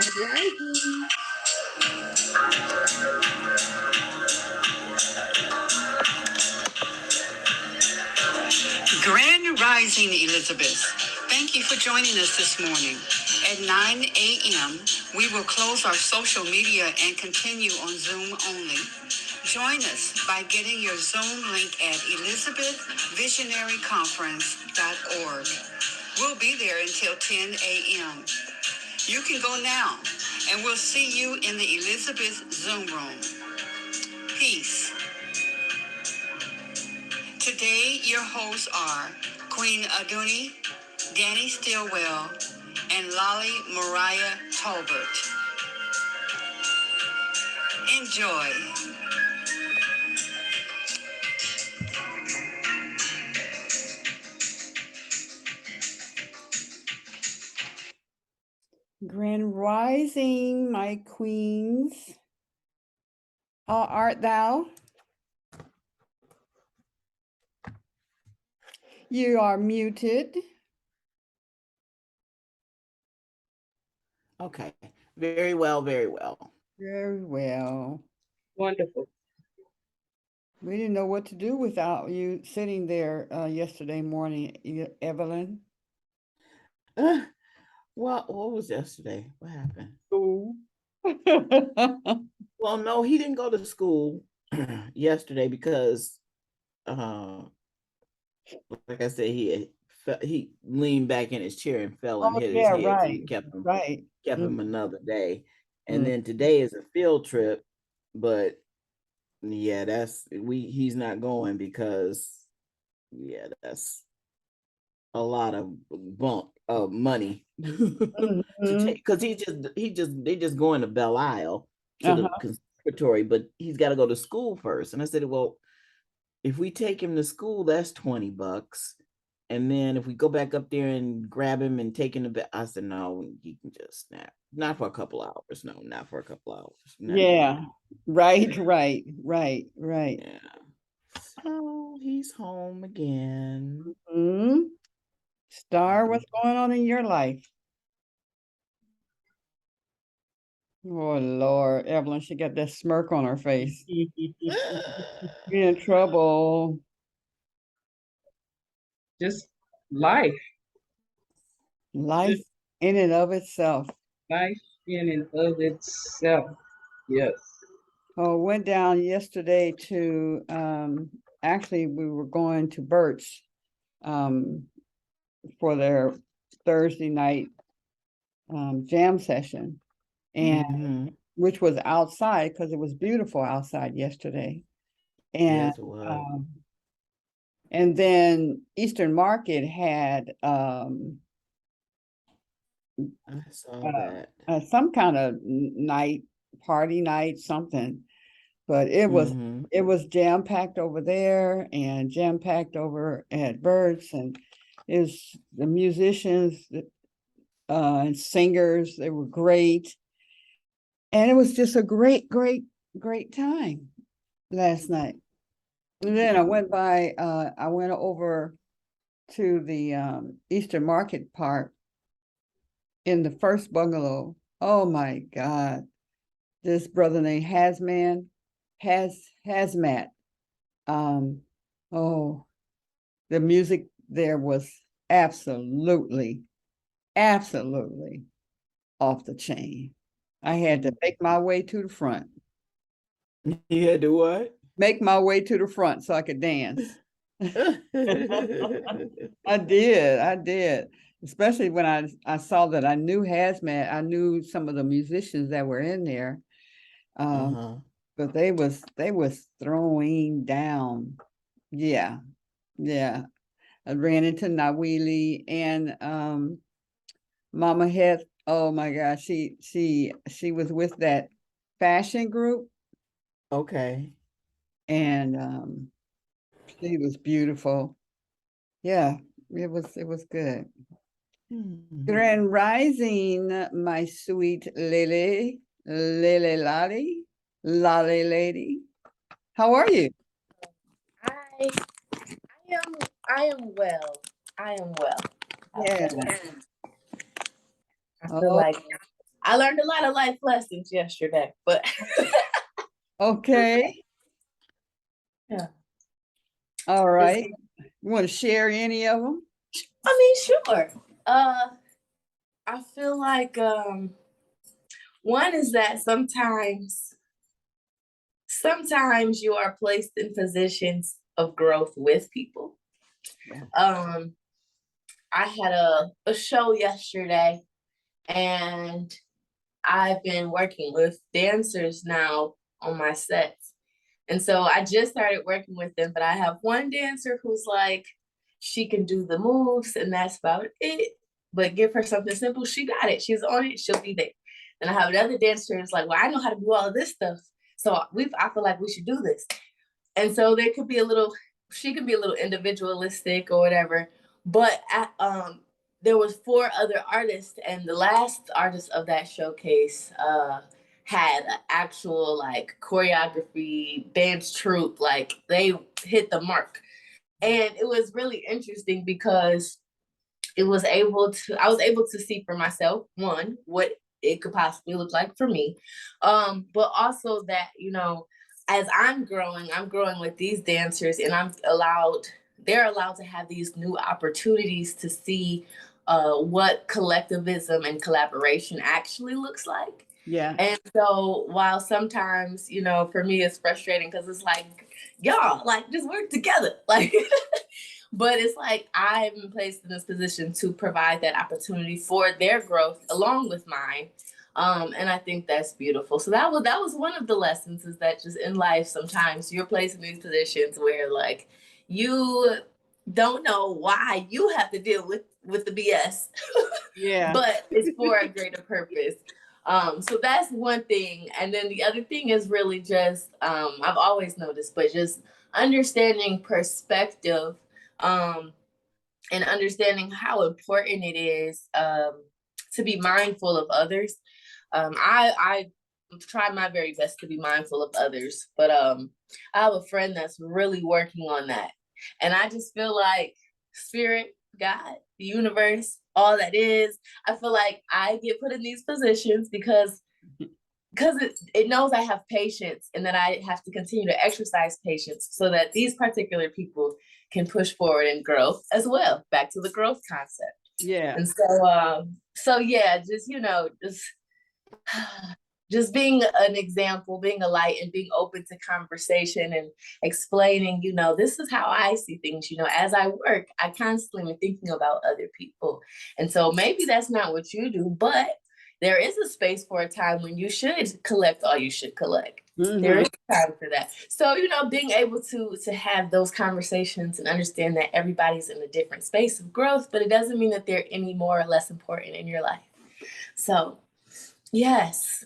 Rising. Grand Rising, Elizabeth. Thank you for joining us this morning. At 9 a.m., we will close our social media and continue on Zoom only. Join us by getting your Zoom link at elizabethvisionaryconference.org. We'll be there until 10 a.m. You can go now, and we'll see you in the Elizabeth Zoom room. Peace. Today, your hosts are Queen Aduni, Danny Stillwell, and Lolly Mariah Tolbert. Enjoy. Grand Rising, my queens. How art thou? You are muted. Okay. Very well, very well. Very well. Wonderful. We didn't know what to do without you sitting there yesterday morning, Evelyn. Well, what was yesterday? What happened? School. Well, no, he didn't go to school yesterday because, like I said, he leaned back in his chair and fell and hit his yeah, head. So right. we kept him Mm-hmm. another day, and then today is a field trip, but yeah, he's not going because that's a lot of bump of money to take, because they just going to Belle Isle to the conservatory, but he's got to go to school first. And I said, well, if we take him to school, that's $20. And then if we go back up there and grab him and take him to bed, I said, no, he can just not for a couple hours. No, not for a couple hours. Yeah. Right. Yeah. So he's home again. Mm-hmm. Star, what's going on in your life? Oh, Lord. Evelyn, she got that smirk on her face. You're in trouble. Just life. Life in and of itself. Life in and of itself. Yes. Oh, went down yesterday to, actually, we were going to Bert's for their Thursday night jam session, and which was outside because it was beautiful outside yesterday. And yes, it was. And then Eastern Market had I saw that. Some kind of party night, something, but it was jam-packed over there and jam-packed over at Bird's, and is the musicians and singers, they were great, and it was just a great time last night. And then I went over to the Eastern Market Park in the first bungalow. Oh my God. This brother named Hazmat. Oh, the music there was absolutely off the chain. I had to make my way to the front. You had to what? Make my way to the front so I could dance. I did. Especially when I saw that I knew Hazmat. I knew some of the musicians that were in there. But they was throwing down. Yeah. I ran into Nawili and Mama Heath. Oh my gosh, she was with that fashion group. Okay. And she was beautiful. Yeah, it was good. Grand Rising, my sweet Lily Lolly lady. How are you? I am well. Yeah. I feel like I learned a lot of life lessons yesterday, but Okay. yeah. All right. You want to share any of them? I mean, sure. I feel like one is that sometimes you are placed in positions of growth with people. Yeah. I had a show yesterday, and I've been working with dancers now on my sets. And so I just started working with them, but I have one dancer who's like, she can do the moves and that's about it. But give her something simple, she got it. She's on it, she'll be there. And I have another dancer who's like, well, I know how to do all of this stuff. So I feel like we should do this. And so there could be she can be a little individualistic or whatever. But there was 4 other artists, and the last artist of that showcase had an actual like choreography dance troupe. Like they hit the mark, and it was really interesting because I was able to see for myself, one, what it could possibly look like for me, but also that, as I'm growing with these dancers, and they're allowed to have these new opportunities to see what collectivism and collaboration actually looks like. Yeah. And so while sometimes, for me it's frustrating because it's like, y'all, like, just work together. Like, but it's like I'm placed in this position to provide that opportunity for their growth along with mine. And I think that's beautiful. So that was one of the lessons, is that just in life, sometimes you're placed in these positions where like you don't know why you have to deal with the BS. Yeah. But it's for a greater purpose. So that's one thing. And then the other thing is really just, I've always noticed, but just understanding perspective, and understanding how important it is to be mindful of others. I try my very best to be mindful of others, but I have a friend that's really working on that. And I just feel like spirit, God, the universe, all that is, I feel like I get put in these positions because it knows I have patience, and that I have to continue to exercise patience so that these particular people can push forward and grow as well. Back to the growth concept. Yeah. And so yeah, just being an example, being a light, and being open to conversation and explaining, this is how I see things. As I work, I constantly am thinking about other people. And so maybe that's not what you do, but there is a space for a time when you should collect all you should collect. Mm-hmm. There is time for that. So, being able to have those conversations and understand that everybody's in a different space of growth, but it doesn't mean that they're any more or less important in your life. So, yes.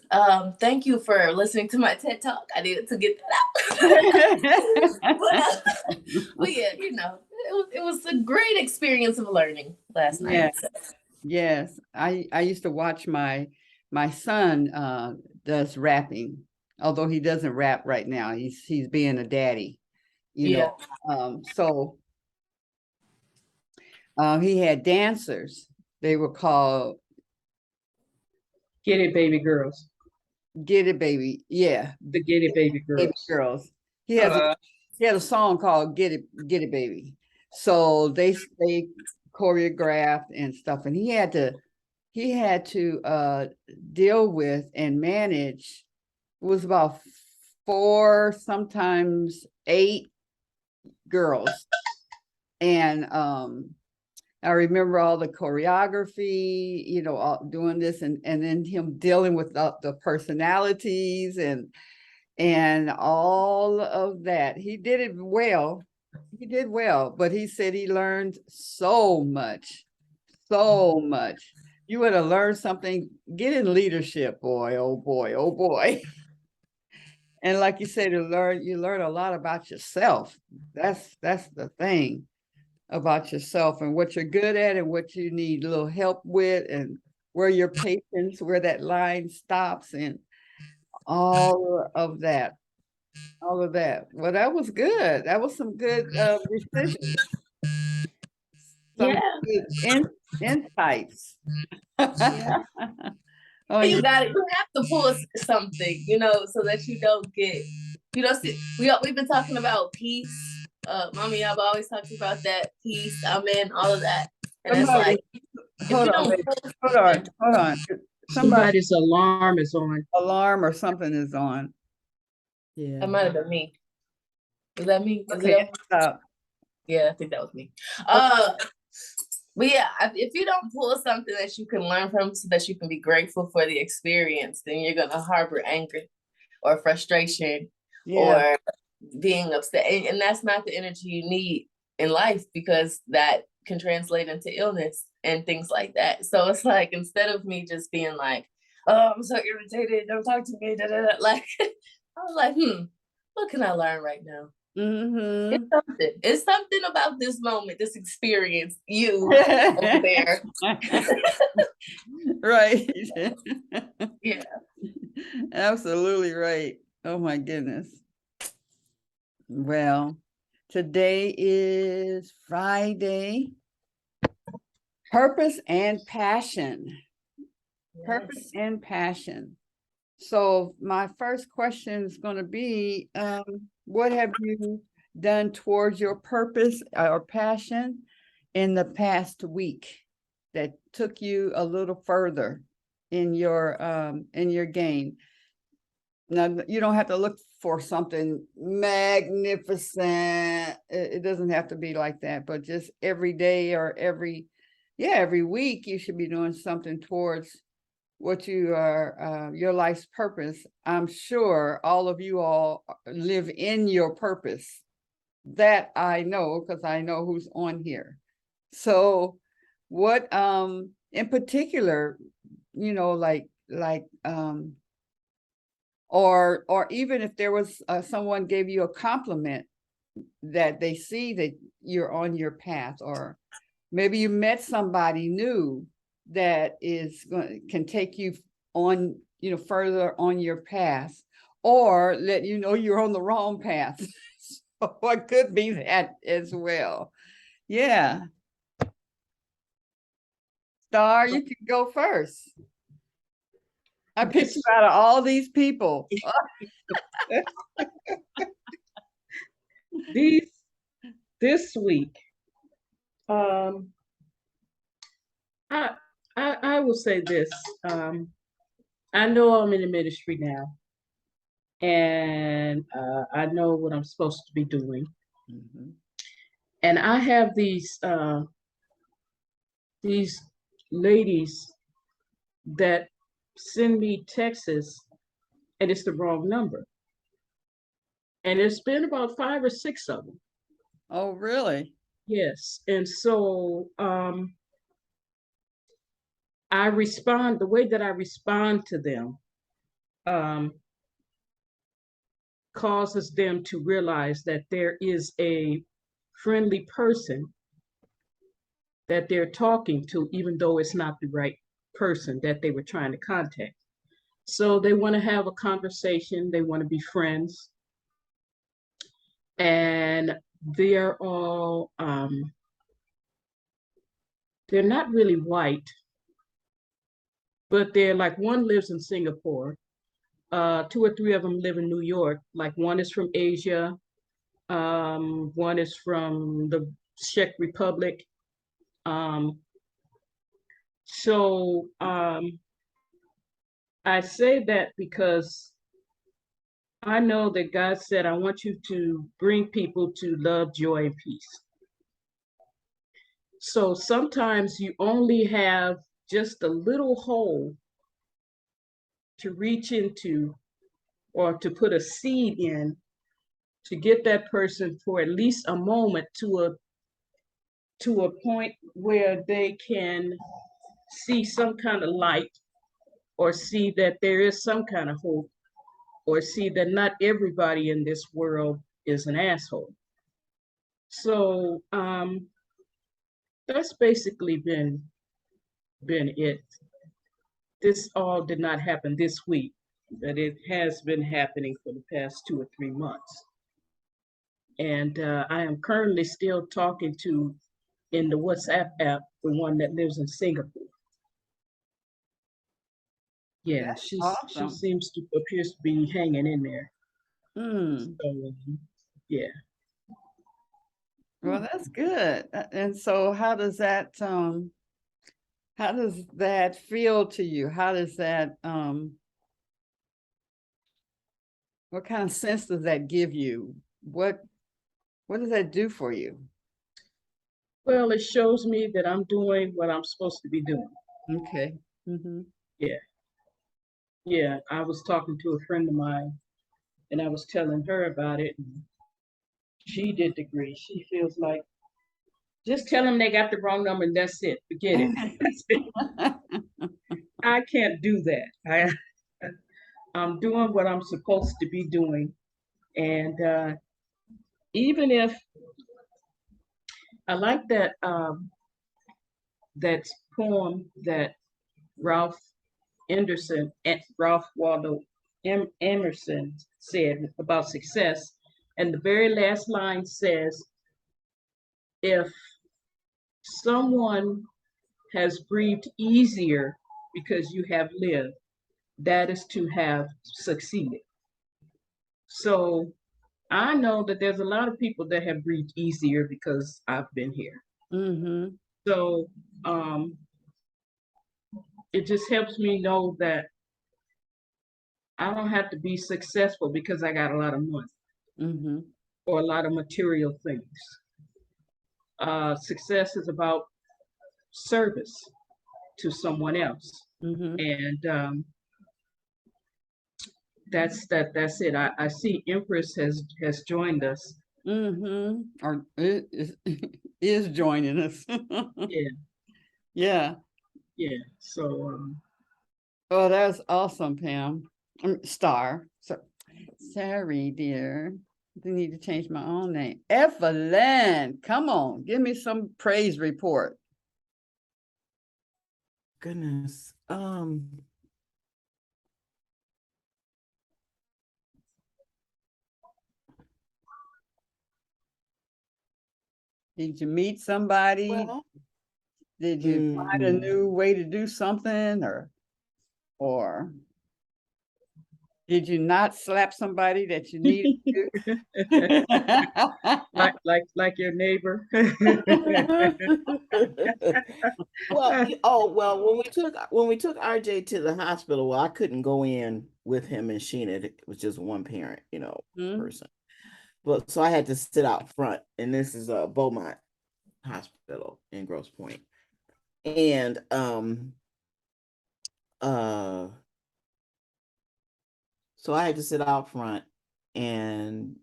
Thank you for listening to my TED Talk. I needed to get that out. but yeah, it was a great experience of learning last night. So. Yes. I used to watch my son does rapping, although he doesn't rap right now. He's being a daddy, know. So he had dancers. They were called Get It Baby Girls. Get It Baby. Yeah. The Get It Baby Girls. Baby Girls. He has a song called Get It Baby. So they choreographed and stuff, and he had to deal with and manage. It was about 4, sometimes 8 girls. And I remember all the choreography, all doing this, and then him dealing with the personalities and all of that. He did it well. He did well, but he said he learned so much. You would have learned something. Get in leadership, boy. Oh boy. Oh boy. And like you said, you learn a lot about yourself. That's the thing about yourself, and what you're good at and what you need a little help with, and where your patience, where that line stops, and all of that. Well, that was good. That was some good decisions. Some good insights. Oh, You got it. You have to pull something, so that you don't get, see, we've been talking about peace. Mommy, I've always talked about that peace. Amen. All of that. And it's somebody, like, if hold you on, don't wait, pull hold on, something, hold on. Somebody Somebody's alarm is on. alarm or something is on. Yeah. that might have been me. Was that me? Is Okay, it? stop. Yeah, I think that was me. But yeah, if you don't pull something that you can learn from so that you can be grateful for the experience, then you're gonna harbor anger or frustration Yeah. or being upset. And that's not the energy you need in life, because that can translate into illness and things like that. So it's like, instead of me just being like, oh, I'm so irritated, don't talk to me, da, da, da. Like, I was like, what can I learn right now? Mm-hmm. It's something about this moment, this experience, you over there. Right. Yeah. Absolutely right. Oh my goodness. Well, today is Friday. Purpose and passion. Purpose and passion. So my first question is going to be, what have you done towards your purpose or passion in the past week that took you a little further in your game? Now, you don't have to look for something magnificent. It doesn't have to be like that, but just every day or every week, you should be doing something towards what you are, your life's purpose. I'm sure all of you all live in your purpose. That I know, because I know who's on here. So what in particular, or even if there was someone gave you a compliment that they see that you're on your path, or maybe you met somebody new that can take you on, further on your path, or let you know you're on the wrong path. So it could be that as well. Yeah. Star, you can go first. I picked you out of all these people. This week, I will say this. I know I'm in the ministry now, and I know what I'm supposed to be doing. Mhm. And I have these ladies that send me texts, and it's the wrong number. And it's been about 5 or 6 of them. Oh, really? Yes. And so the way that I respond to them um, causes them to realize that there is a friendly person that they're talking to, even though it's not the right person that they were trying to contact. So they want to have a conversation, they want to be friends. And they're all, they're not really white, but they're like, one lives in Singapore, 2 or 3 of them live in New York. Like, one is from Asia, one is from the Czech Republic. So I say that because I know that God said, I want you to bring people to love, joy, and peace. So sometimes you only have just a little hole to reach into, or to put a seed in, to get that person for at least a moment to a point where they can see some kind of light, or see that there is some kind of hope, or see that not everybody in this world is an asshole. So that's basically been it. This all did not happen this week, but it has been happening for the past 2 or 3 months. And I am currently still talking to, in the WhatsApp app, the one that lives in Singapore. Yeah, That's she awesome. seems to appears to be hanging in there. Mm. So yeah. Well, that's good. And so how does that feel to you? How does that what kind of sense does that give you? What does that do for you? Well, it shows me that I'm doing what I'm supposed to be doing. Okay. Mm-hmm. Yeah. Yeah. I was talking to a friend of mine and I was telling her about it. And she did agree. She feels like just tell them they got the wrong number and that's it. Forget it. I can't do that. I'm doing what I'm supposed to be doing. And even if I like that poem that Ralph Ralph Waldo Emerson said about success. And the very last line says, if someone has breathed easier because you have lived, that is to have succeeded. So I know that there's a lot of people that have breathed easier because I've been here. Mm-hmm. So it just helps me know that I don't have to be successful because I got a lot of money Mm-hmm. or a lot of material things. Success is about service to someone else, Mm-hmm. and that's it. I see Empress has joined us. Mm-hmm. Or is joining us. Yeah, Yeah. yeah. So Oh, that's awesome, Pam. Star. So sorry, dear. I need to change my own name. Evelyn, come on, give me some praise report. Goodness. Did you meet somebody? Well, Did you find a new way to do something, or did you not slap somebody that you needed to? like your neighbor. well, well, when we took RJ to the hospital, well, I couldn't go in with him and Sheena. It was just one parent, Hmm? person. But so I had to sit out front, and this is Beaumont Hospital in Grosse Pointe. And uh so I had to sit out front, and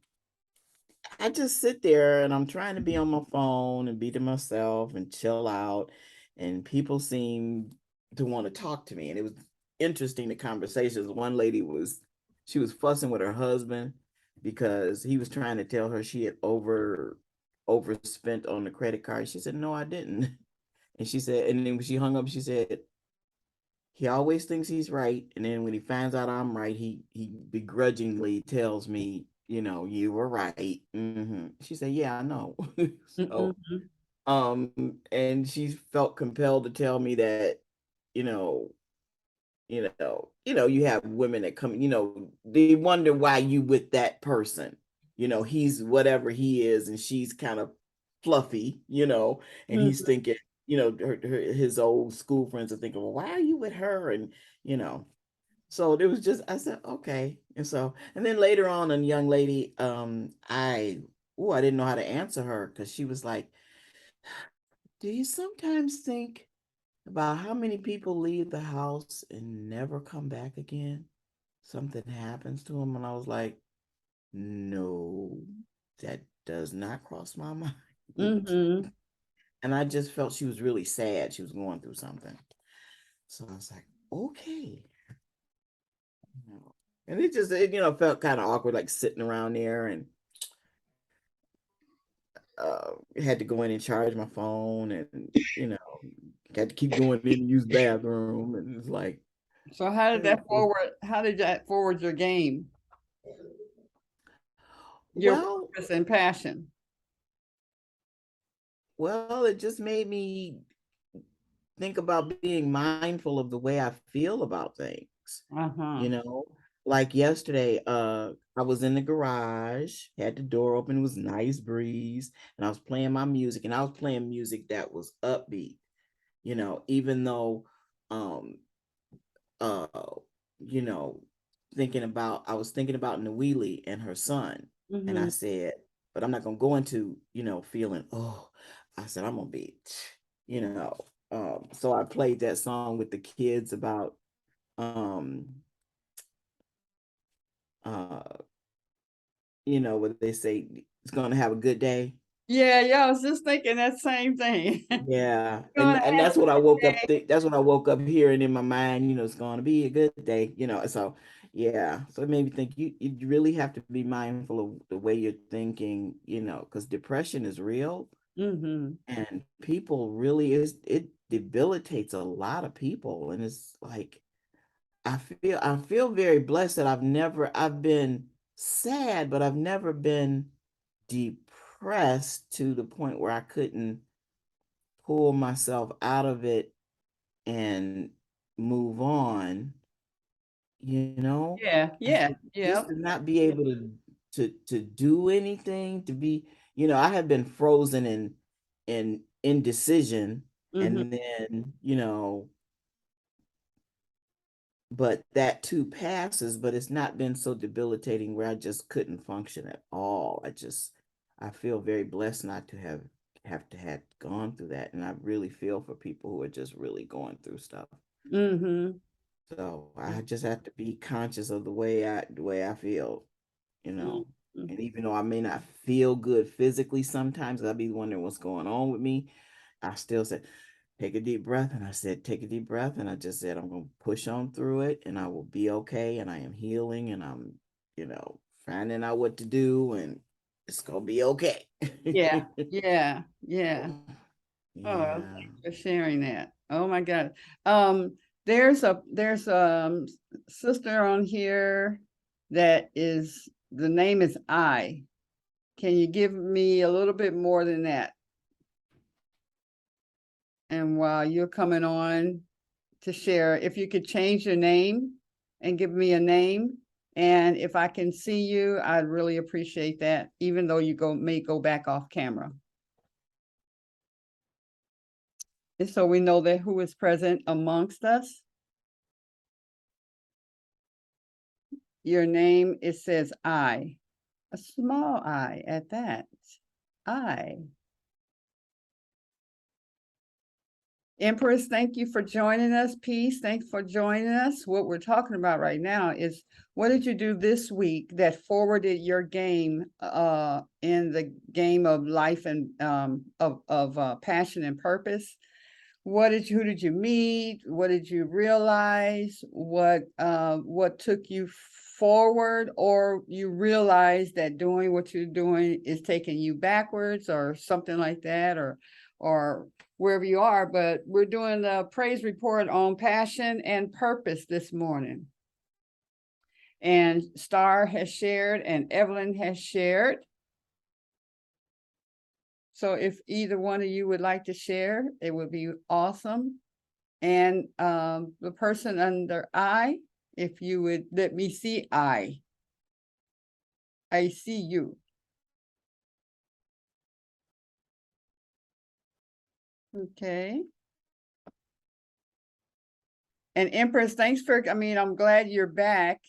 I just sit there and I'm trying to be on my phone and be to myself and chill out. And people seem to want to talk to me. And it was interesting, the conversations. One lady she was fussing with her husband because he was trying to tell her she had overspent on the credit card. She said, no, I didn't. And she said, and then when she hung up, she said, he always thinks he's right, and then when he finds out I'm right, he begrudgingly tells me, you were right. She said, yeah, I know. So Mm-mm. and she felt compelled to tell me that, you know you have women that come, they wonder why you with that person. He's whatever he is, and she's kind of fluffy, and he's Mhm. thinking, his old school friends are thinking, well, why are you with her? And, you know, so it was just, I said, okay. And then later on, a young lady, I didn't know how to answer her because she was like, do you sometimes think about how many people leave the house and never come back again? Something happens to them. And I was like, no, that does not cross my mind. Mhm. And I just felt she was really sad. She was going through something. So I was like, okay. And it just, felt kind of awkward, like sitting around there, and had to go in and charge my phone, and, had to keep going in and use the bathroom. And it's like, So how did that forward your game, your well, purpose and passion? it just made me think about being mindful of the way I feel about things. Uh-huh. You know, like yesterday, I was in the garage, had the door open, it was nice breeze, and I was playing my music, and I was playing music that was upbeat, you know, even though um uh you know, I was thinking about Nawili and her son, and I Mm-hmm. said, but I'm not gonna go into, you know, feeling, oh, I said I'm gonna be, you know, so I played that song with the kids about um uh you know, what they say, it's gonna have a good day. Yeah, I was just thinking that same thing. Yeah, Gonna and have that's what I woke up. That's what I woke up hearing in my mind. You know, it's going to be a good day. You know, so yeah, so it made me think you really have to be mindful of the way you're thinking. You know, because depression is real, Mm-hmm. and people really it debilitates a lot of people, and it's like I feel very blessed that I've been sad, but I've never been depressed to the point where I couldn't pull myself out of it and move on, you know. Yeah, I yeah, said, yeah. just to not be able to do anything, to be, you know, I have been frozen in indecision, Mm-hmm. and then, you know, but that too passes, but it's not been so debilitating where I just couldn't function at all. I feel very blessed not to have to have gone through that, and I really feel for people who are just really going through stuff. Mm-hmm. So I just have to be conscious of the way I feel, you know. Mm-hmm. And even though I may not feel good physically sometimes, I'll be wondering what's going on with me. I still said, take a deep breath. And I said, take a deep breath. And I just said, I'm going to push on through it and I will be okay. And I am healing and I'm, you know, finding out what to do and it's going to be okay. Yeah, yeah, yeah. Oh, Yeah. thanks for sharing that. Oh my God. Um, there's sister on here that is the name is I. Can you give me a little bit more than that? And while you're coming on to share, if you could change your name and give me a name, and if I can see you, I'd really appreciate that, even though you may go back off camera. And so we know that who is present amongst us. Your name, it says I, a small I at that. I. Empress, thank you for joining us. Peace, thanks for joining us. What we're talking about right now is what did you do this week that forwarded your game in the game of life and of passion and purpose? Who did you meet? What did you realize? What took you forward, or you realize that doing what you're doing is taking you backwards or something like that, or wherever you are. But we're doing the praise report on passion and purpose this morning. And Star has shared and Evelyn has shared. So if either one of you would like to share, it would be awesome. And the person under I, if you would let me see I see you. Okay. And Empress, thanks for, I'm glad you're back.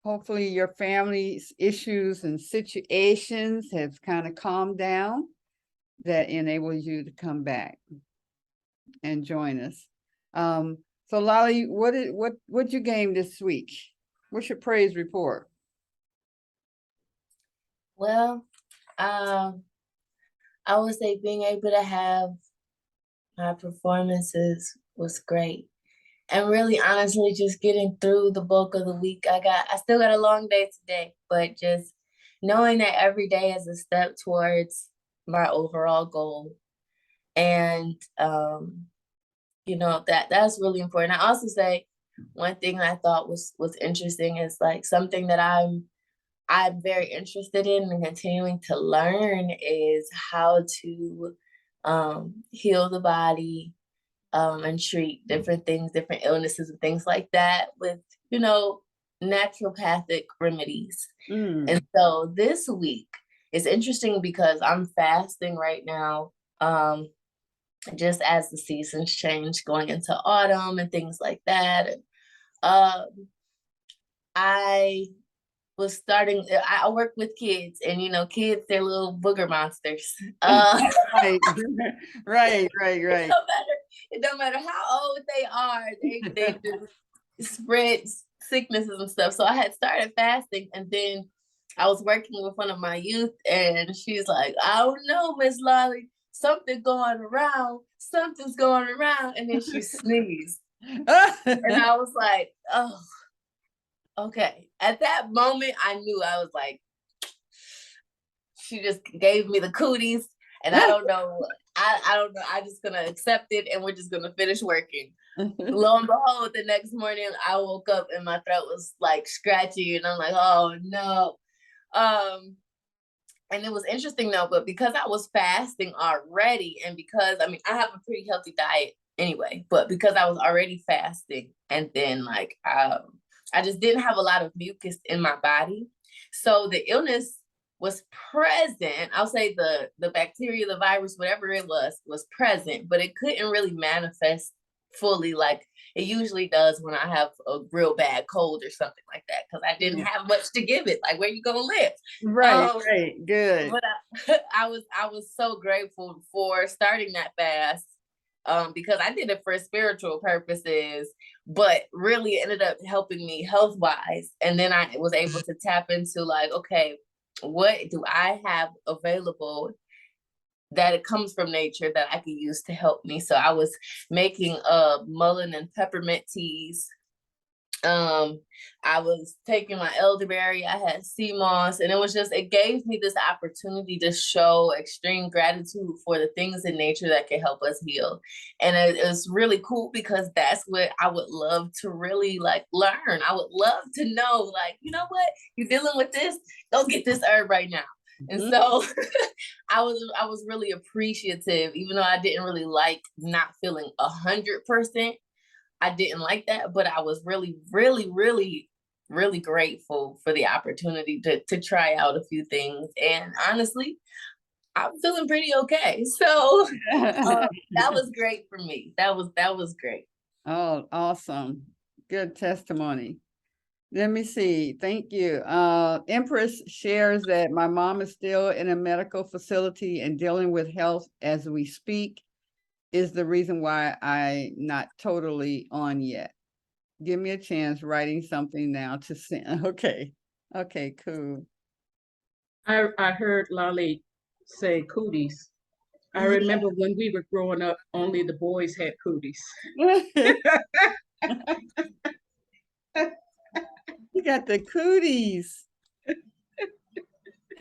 Hopefully your family's issues and situations have kind of calmed down that enables you to come back and join us. So Lolly, what'd you game this week? What's your praise report? Well, I would say being able to have my performances was great. And really honestly, just getting through the bulk of the week. I still got a long day today, but just knowing that every day is a step towards my overall goal. And you know, that's really important. I also say one thing I thought was interesting is like something that I'm very interested in and continuing to learn is how to heal the body and treat different things, different illnesses and things like that with, naturopathic remedies. And so this week is interesting because I'm fasting right now, just as the seasons change, going into autumn and things like that. And I was starting, I work with kids, and kids, they're little booger monsters. Right, right. It don't matter how old they are, they just spread sicknesses and stuff. So I had started fasting, and then I was working with one of my youth, and she's like, "I don't know, Miss Lolly, something's going around, and then she sneezed, and I was like, "Oh, okay." At that moment, I knew. I was like, she just gave me the cooties, and I don't know. I don't know. I'm just gonna accept it, and we're just gonna finish working. Lo and behold, the next morning I woke up and my throat was like scratchy, and I'm like, oh no. And it was interesting though, but because I was fasting already, and because I have a pretty healthy diet anyway, but because I was already fasting, and then I just didn't have a lot of mucus in my body, so the illness was present. I'll say the bacteria, the virus, whatever it was present, but it couldn't really manifest fully like it usually does when I have a real bad cold or something like that, because I didn't have much to give it. Like, where you gonna live? Right, good. But I was so grateful for starting that fast, because I did it for spiritual purposes, but really it ended up helping me health wise. And then I was able to tap into like, okay, what do I have available that it comes from nature that I could use to help me? So I was making mullein and peppermint teas. I was taking my elderberry, I had sea moss, and it gave me this opportunity to show extreme gratitude for the things in nature that can help us heal. And it was really cool because that's what I would love to really learn. I would love to know, you know what, you're dealing with this, go get this herb right now. And so I was really appreciative, even though I didn't really like not feeling 100%. I didn't like that, but I was really, really, really, really grateful for the opportunity to try out a few things. And honestly, I'm feeling pretty okay. So that was great for me. That was great. Oh, awesome. Good testimony. Let me see. Thank you. Empress shares that my mom is still in a medical facility and dealing with health as we speak is the reason why I'm not totally on yet. Give me a chance writing something now to send. Okay. Okay, cool. I heard Lolly say cooties. I remember when we were growing up, only the boys had cooties. You got the cooties.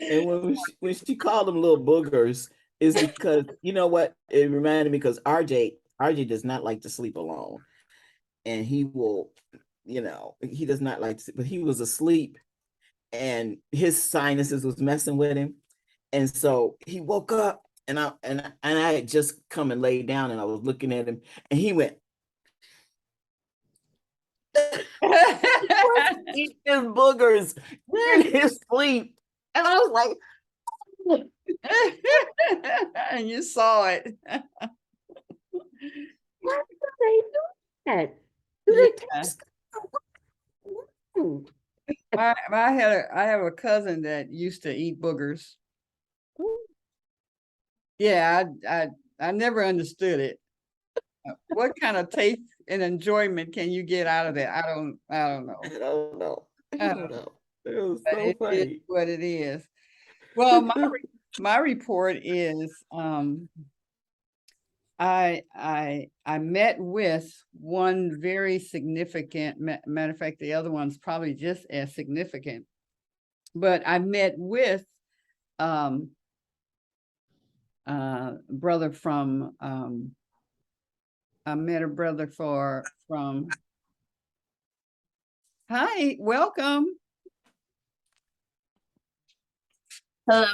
And when she called them little boogers, is because you know what? It reminded me because RJ does not like to sleep alone. And he will, he does not like to sleep, but he was asleep and his sinuses was messing with him. And so he woke up and I had just come and laid down and I was looking at him and he went, eat his boogers in his sleep. And I was like, and you saw it. why do they do that? Do they taste? I have a cousin that used to eat boogers. Yeah, I never understood it. What kind of taste and enjoyment can you get out of that? I don't know. I don't know. It was so funny. It is what it is. Well, my report is I met with one very significant, matter of fact, the other one's probably just as significant, but I met with brother from I met a brother from hi, welcome. Hello.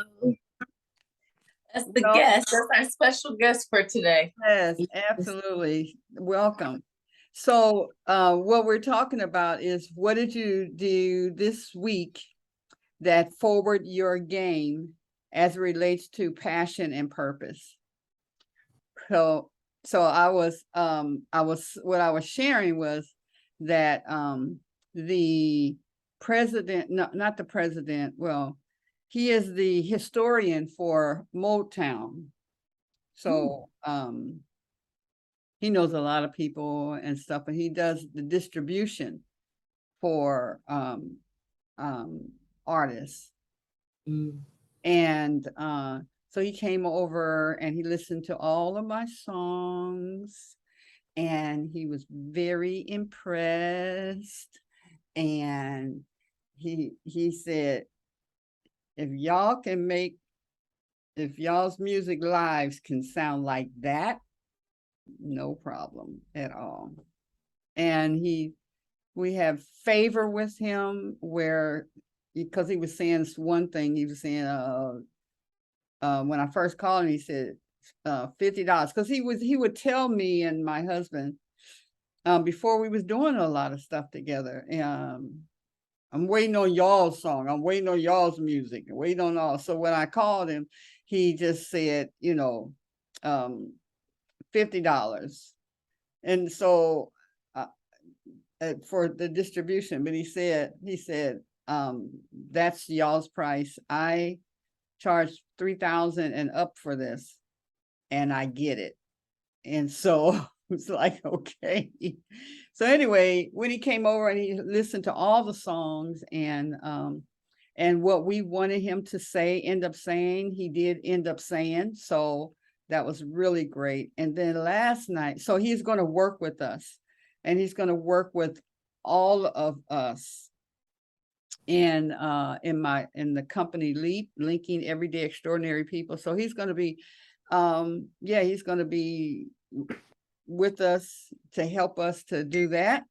That's You the know? guest. That's our special guest for today. Yes, absolutely. Welcome. So, what we're talking about is what did you do this week that forward your game as it relates to passion and purpose? So, what I was sharing was that the president, no, not the president, well, he is the historian for Motown. So, he knows a lot of people and stuff, and he does the distribution for artists. Mm. And so he came over and he listened to all of my songs, and he was very impressed. And he said, if y'all can make, if y'all's music lives can sound like that, no problem at all. And we have favor with him where, because he was saying one thing, he was saying, when I first called him, he said, $50, because he would tell me and my husband, before we was doing a lot of stuff together, I'm waiting on y'all's song, I'm waiting on y'all's music, waiting on all. So when I called him, he just said, $50. And so for the distribution, but he said, that's y'all's price. I charge 3,000 and up for this, and I get it. And so it's like, okay. So anyway, when he came over and he listened to all the songs, and what we wanted him to say, end up saying, he did end up saying. So that was really great. And then last night, so he's going to work with us, and he's going to work with all of us in the company Leap, linking everyday extraordinary people. So he's going to be he's going to be with us to help us to do that,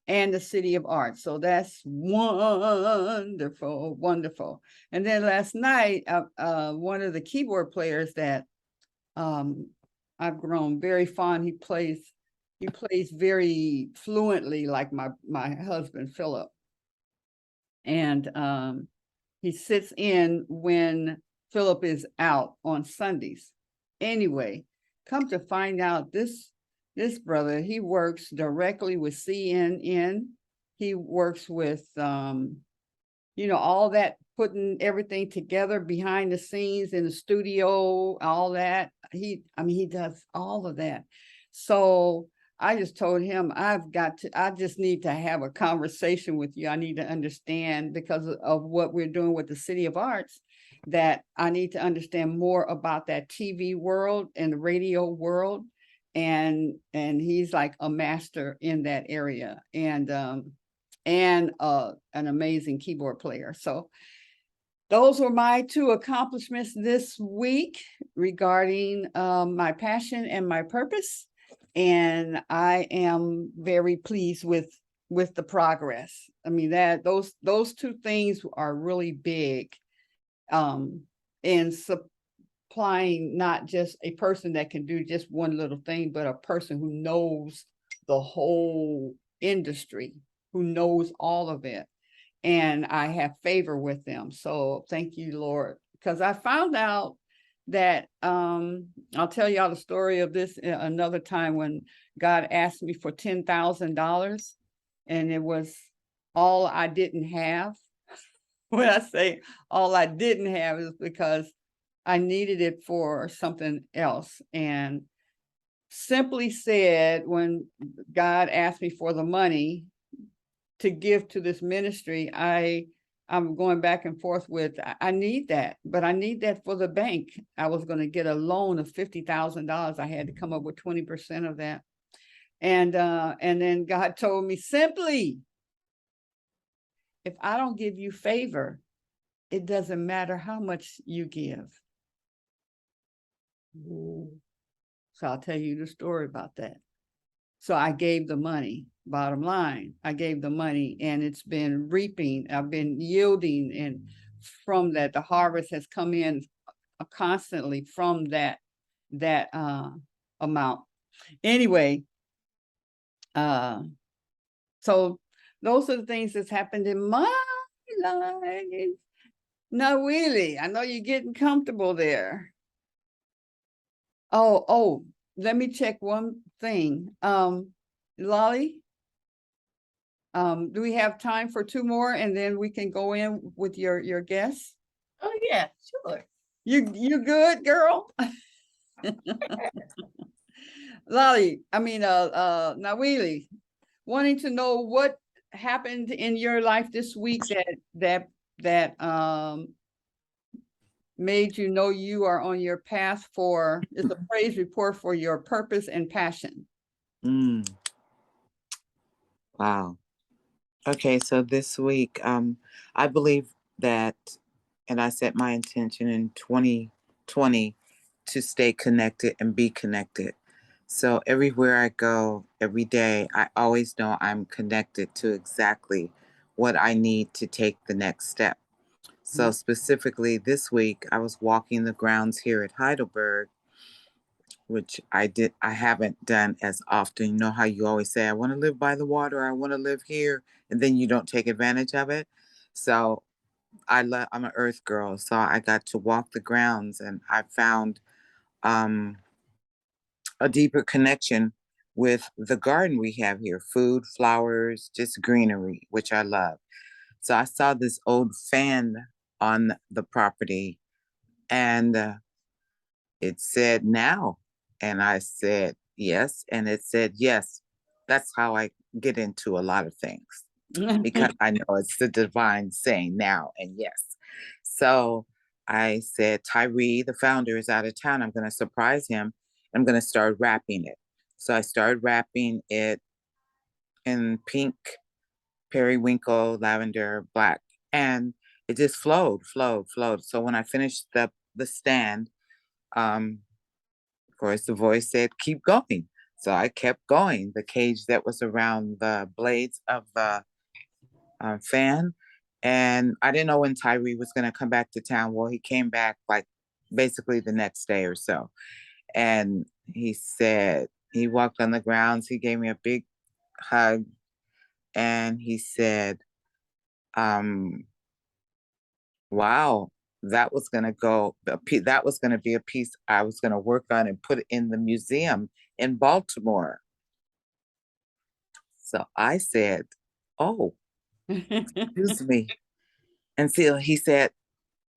and the City of Art. So that's wonderful, wonderful. And then last night, one of the keyboard players that I've grown very fond, he plays very fluently, like my husband Philip. And he sits in when Philip is out on Sundays. Anyway, come to find out, this brother, he works directly with CNN. He works with all that, putting everything together behind the scenes in the studio, all that. He does all of that. So I just told him, I just need to have a conversation with you. I need to understand, because of what we're doing with the City of Arts, that I need to understand more about that TV world and the radio world. And he's like a master in that area, and an amazing keyboard player. So those were my two accomplishments this week regarding my passion and my purpose. And I am very pleased with the progress. I mean, that those two things are really big in supplying not just a person that can do just one little thing, but a person who knows the whole industry, who knows all of it. And I have favor with them. So thank you, Lord, because I found out that I'll tell y'all the story of this another time, when God asked me for $10,000, and it was all I didn't have. When I say all I didn't have, is because I needed it for something else. And simply said, when God asked me for the money to give to this ministry, I'm going back and forth with, I need that, but I need that for the bank. I was going to get a loan of $50,000. I had to come up with 20% of that. And then God told me simply, if I don't give you favor, it doesn't matter how much you give. So I'll tell you the story about that. So I gave the money. Bottom line, I gave the money, and it's been reaping. I've been yielding, and from that, the harvest has come in constantly from that amount. Anyway, so those are the things that's happened in my life. Now, Willie, I know you're getting comfortable there. Oh, let me check one thing. Lolly, do we have time for 2 more and then we can go in with your guests? Oh yeah, sure. You good, girl? Lolly, I mean, Nawili, wanting to know what happened in your life this week that made you know you are on your path for, it's a praise report for your purpose and passion. Wow. Okay, so this week, I believe that, and I set my intention in 2020 to stay connected and be connected. So everywhere I go, every day, I always know I'm connected to exactly what I need to take the next step. So specifically this week, I was walking the grounds here at Heidelberg, which I haven't done as often. You know how you always say, I want to live by the water, I want to live here, and then you don't take advantage of it. So I'm an earth girl, so I got to walk the grounds, and I found a deeper connection with the garden we have here, food, flowers, just greenery, which I love. So I saw this old fan on the property, and it said now. And I said yes. And it said yes. That's how I get into a lot of things, because I know it's the divine saying now and yes. So I said, Tyree, the founder, is out of town. I'm going to surprise him. I'm going to start wrapping it. So I started wrapping it in pink, periwinkle, lavender, black, and it just flowed. So when I finished the stand, of course, the voice said, keep going. So I kept going. The cage that was around the blades of the fan. And I didn't know when Tyree was going to come back to town. Well, he came back like basically the next day or so. And he said, he walked on the grounds. He gave me a big hug. And he said, wow, that was going to be a piece I was going to work on and put in the museum in Baltimore. So I said, oh, excuse me. And so he said,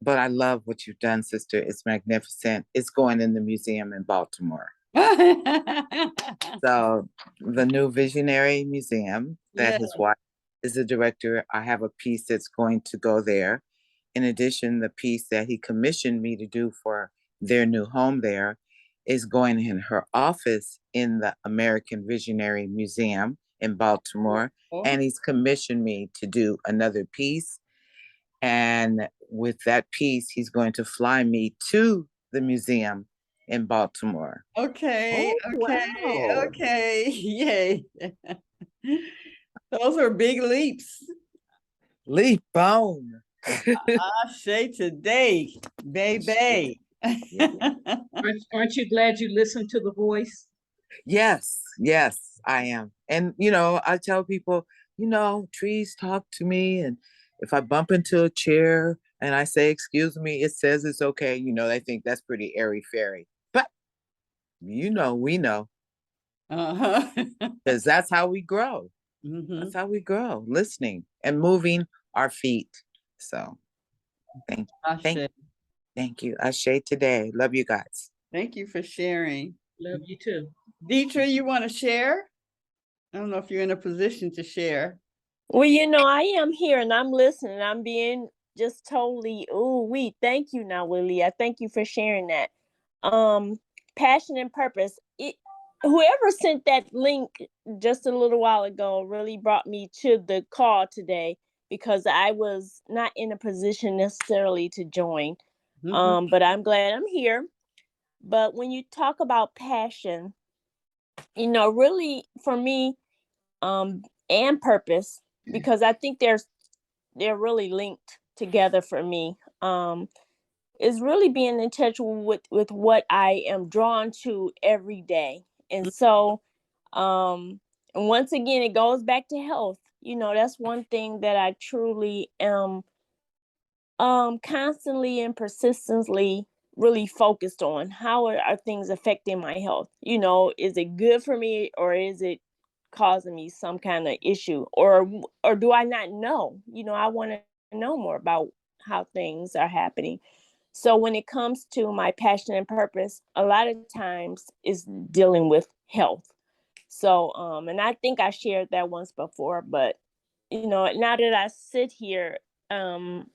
but I love what you've done, sister. It's magnificent. It's going in the museum in Baltimore. So the new Visionary Museum that his wife is the director, I have a piece that's going to go there. In addition, the piece that he commissioned me to do for their new home there is going in her office in the American Visionary Museum in Baltimore. And he's commissioned me to do another piece. And with that piece, he's going to fly me to the museum in Baltimore. Okay, Wow. yay. Those are big leaps. Leap on. I say today, baby. Aren't you glad you listened to the voice? Yes, I am. And, I tell people, trees talk to me. And if I bump into a chair and I say, excuse me, it says it's okay. They think that's pretty airy fairy. But, we know. Because that's how we grow. That's how we grow, listening and moving our feet. So, thank you. Ashe today. Love you guys. Thank you for sharing. Love you too. Deetra, you want to share? I don't know if you're in a position to share. Well, I am here and I'm listening. I'm being just totally, thank you now, Willie. I thank you for sharing that. Passion and purpose. Whoever sent that link just a little while ago really brought me to the call today, because I was not in a position necessarily to join. But I'm glad I'm here. But when you talk about passion, really for me, and purpose, because I think they're really linked together for me. is really being in touch with what I am drawn to every day. And so, and once again, it goes back to health. That's one thing that I truly am constantly and persistently really focused on. How are things affecting my health? Is it good for me, or is it causing me some kind of issue, or do I not know? I want to know more about how things are happening. So when it comes to my passion and purpose, a lot of times is dealing with health. So and I think I shared that once before, but now that I sit here, I'm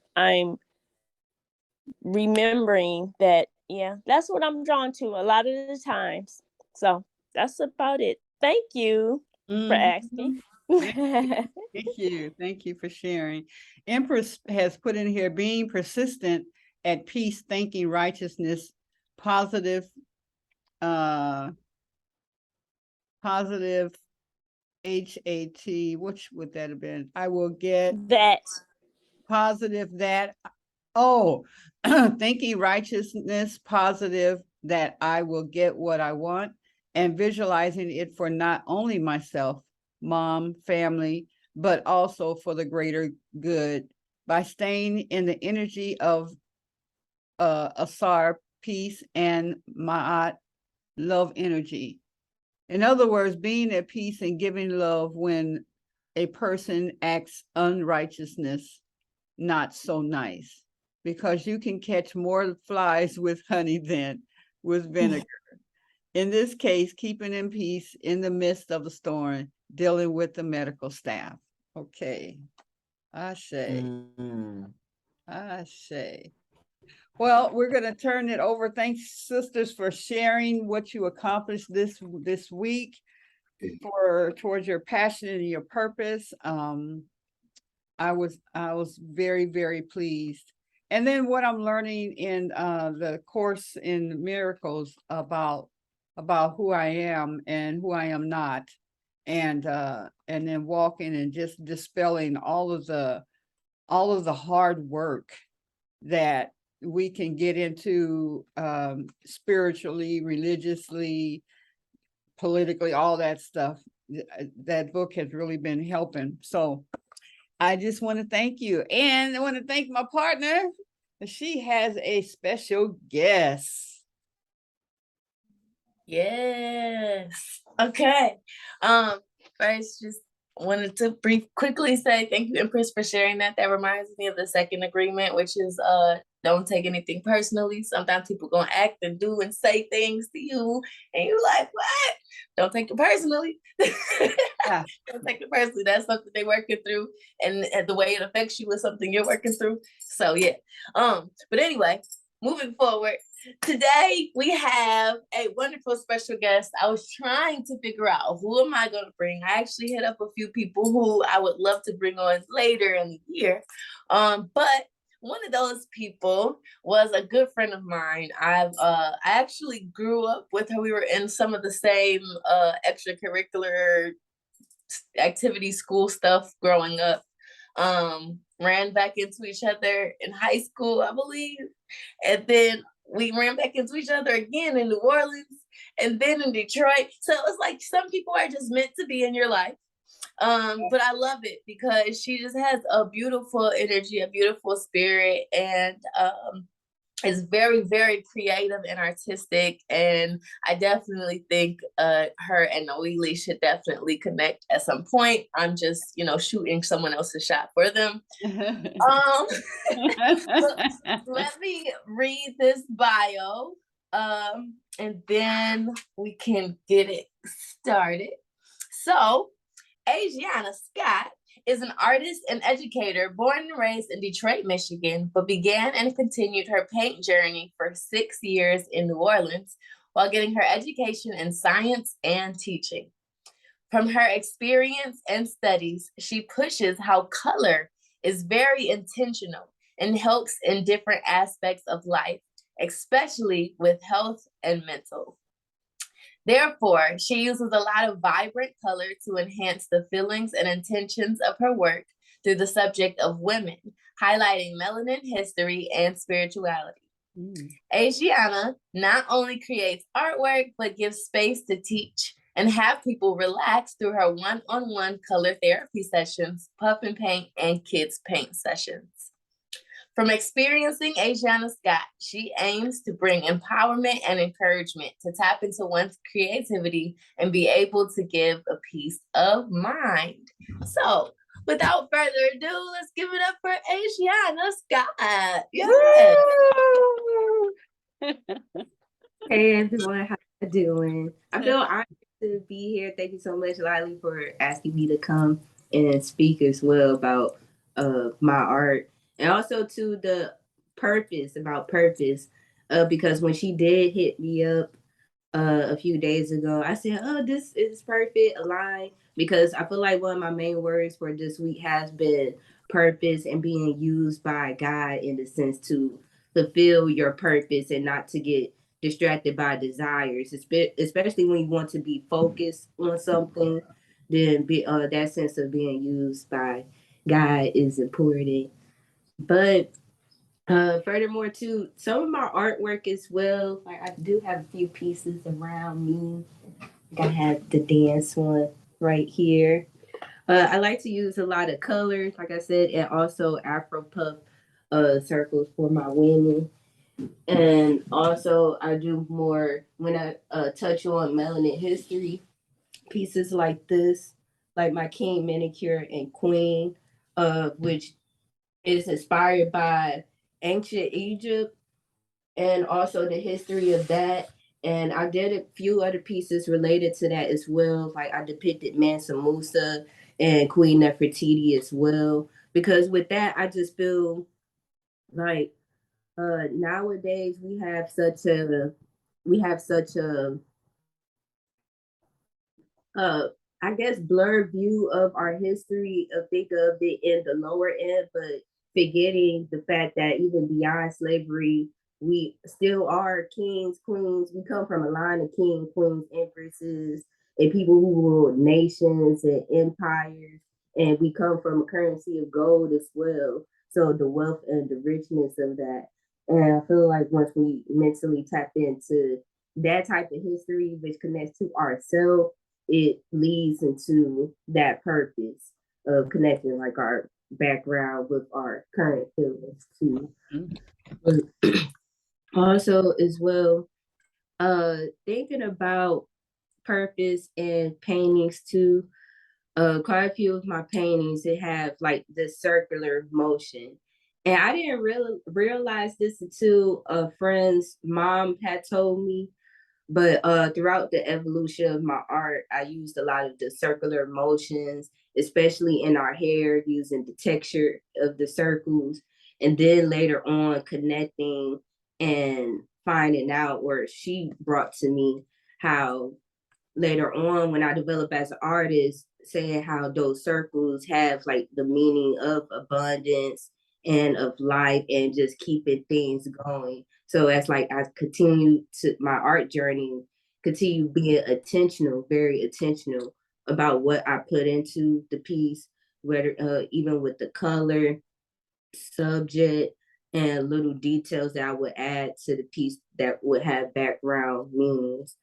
remembering that, yeah, that's what I'm drawn to a lot of the times. So that's about it. Thank you for asking. Thank you. Thank you for sharing. Empress has put in here, being persistent at peace, thinking righteousness, positive, positive HAT, which would that have been? I will get That. positive that, thinking righteousness, positive that I will get what I want, and visualizing it for not only myself, mom, family, but also for the greater good by staying in the energy of Asar, peace, and Ma'at, love energy. In other words, being at peace and giving love when a person acts unrighteousness, not so nice, because you can catch more flies with honey than with vinegar. In this case, keeping in peace in the midst of the storm, dealing with the medical staff. Okay. Ashe. Well, we're going to turn it over. Thanks, sisters, for sharing what you accomplished this week towards your passion and your purpose. I was very, very pleased. And then what I'm learning in the course in miracles about who I am and who I am not, and then walking and just dispelling all of the hard work that we can get into spiritually, religiously, politically, all that stuff. That book has really been helping. So I just want to thank you. And I want to thank my partner. She has a special guest. Yes. Okay. First, just wanted to quickly say thank you, Empress, for sharing that. That reminds me of the second agreement, which is don't take anything personally. Sometimes people gonna act and do and say things to you, and you're like, what? Don't take it personally. Yeah. Don't take it personally. That's something they're working through, and the way it affects you is something you're working through. So yeah. But anyway, moving forward. Today we have a wonderful special guest. I was trying to figure out who am I going to bring. I actually hit up a few people who I would love to bring on later in the year. But one of those people was a good friend of mine. I actually grew up with her. We were in some of the same extracurricular activity, school stuff growing up. Ran back into each other in high school, I believe. And then we ran back into each other again in New Orleans and then in Detroit. So it was like some people are just meant to be in your life. But I love it because she just has a beautiful energy, a beautiful spirit, and is very, very creative and artistic. And I definitely think her and Noelle should definitely connect at some point. I'm just, shooting someone else's shot for them. Let me read this bio, and then we can get it started. So, Asiana Scott is an artist and educator born and raised in Detroit, Michigan, but began and continued her paint journey for 6 years in New Orleans while getting her education in science and teaching. From her experience and studies, she pushes how color is very intentional and helps in different aspects of life, especially with health and mental. Therefore, she uses a lot of vibrant color to enhance the feelings and intentions of her work through the subject of women, highlighting melanin history and spirituality. Asiana not only creates artwork, but gives space to teach and have people relax through her one-on-one color therapy sessions, puff and paint, and kids paint sessions. From experiencing Asiana Scott, she aims to bring empowerment and encouragement to tap into one's creativity and be able to give a peace of mind. So, without further ado, let's give it up for Asiana Scott. Yes. Hey everyone, how you doing? I feel honored to be here. Thank you so much, Lily, for asking me to come and speak as well about my art, and also to the purpose, because when she did hit me up a few days ago, I said, "Oh, this is perfect, aligned," because I feel like one of my main words for this week has been purpose and being used by God in the sense to fulfill your purpose and not to get distracted by desires, especially when you want to be focused on something. Then that sense of being used by God is important. But furthermore, too, some of my artwork as well. Like I do have a few pieces around me. Like I have the dance one right here. I like to use a lot of colors, like I said, and also Afro puff circles for my women. And also, I do more when I touch on melanin history pieces like this, like my King Manicure and Queen, which is inspired by ancient Egypt and also the history of that. And I did a few other pieces related to that as well. Like I depicted Mansa Musa and Queen Nefertiti as well. Because with that, I just feel like nowadays we have such a uh I guess blurred view of our history, of think of it in the lower end, but forgetting the fact that even beyond slavery, we still are kings, queens. We come from a line of kings, queens, empresses, and people who ruled nations and empires. And we come from a currency of gold as well. So the wealth and the richness of that. And I feel like once we mentally tap into that type of history, which connects to ourselves, it leads into that purpose of connecting like our background with our current feelings too. But also as well, thinking about purpose and paintings too. Quite a few of my paintings it have like this circular motion. And I didn't really realize this until a friend's mom had told me, but throughout the evolution of my art, I used a lot of the circular motions, especially in our hair, using the texture of the circles. And then later on, connecting and finding out where she brought to me how later on when I develop as an artist, saying how those circles have like the meaning of abundance and of life and just keeping things going. So as like I continue to my art journey, continue being intentional, very intentional about what I put into the piece, whether even with the color, subject, and little details that I would add to the piece that would have background meanings.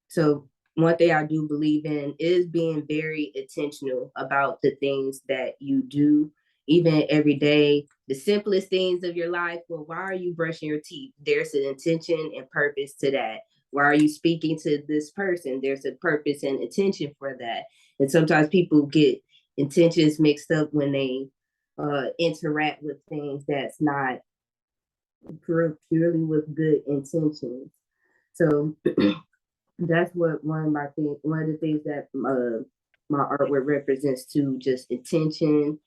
So one thing I do believe in is being very intentional about the things that you do, even every day, the simplest things of your life. Well, why are you brushing your teeth? There's an intention and purpose to that. Why are you speaking to this person? There's a purpose and intention for that. And sometimes people get intentions mixed up when they interact with things that's not purely with good intentions. So that's what one of the things that my artwork represents too, just intention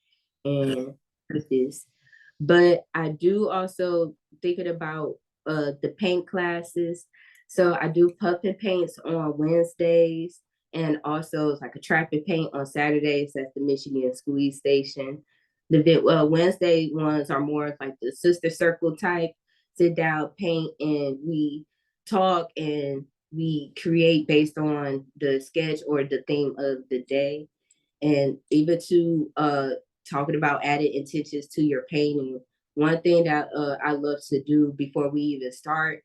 and purpose. But I do also thinking about the paint classes. So I do puff and paints on Wednesdays, and also it's like a traffic paint on Saturdays at the Michigan Squeeze Station. The Wednesday ones are more like the sister circle type, sit down, paint, and we talk and we create based on the sketch or the theme of the day. And even to talking about added intentions to your painting, one thing that I love to do before we even start,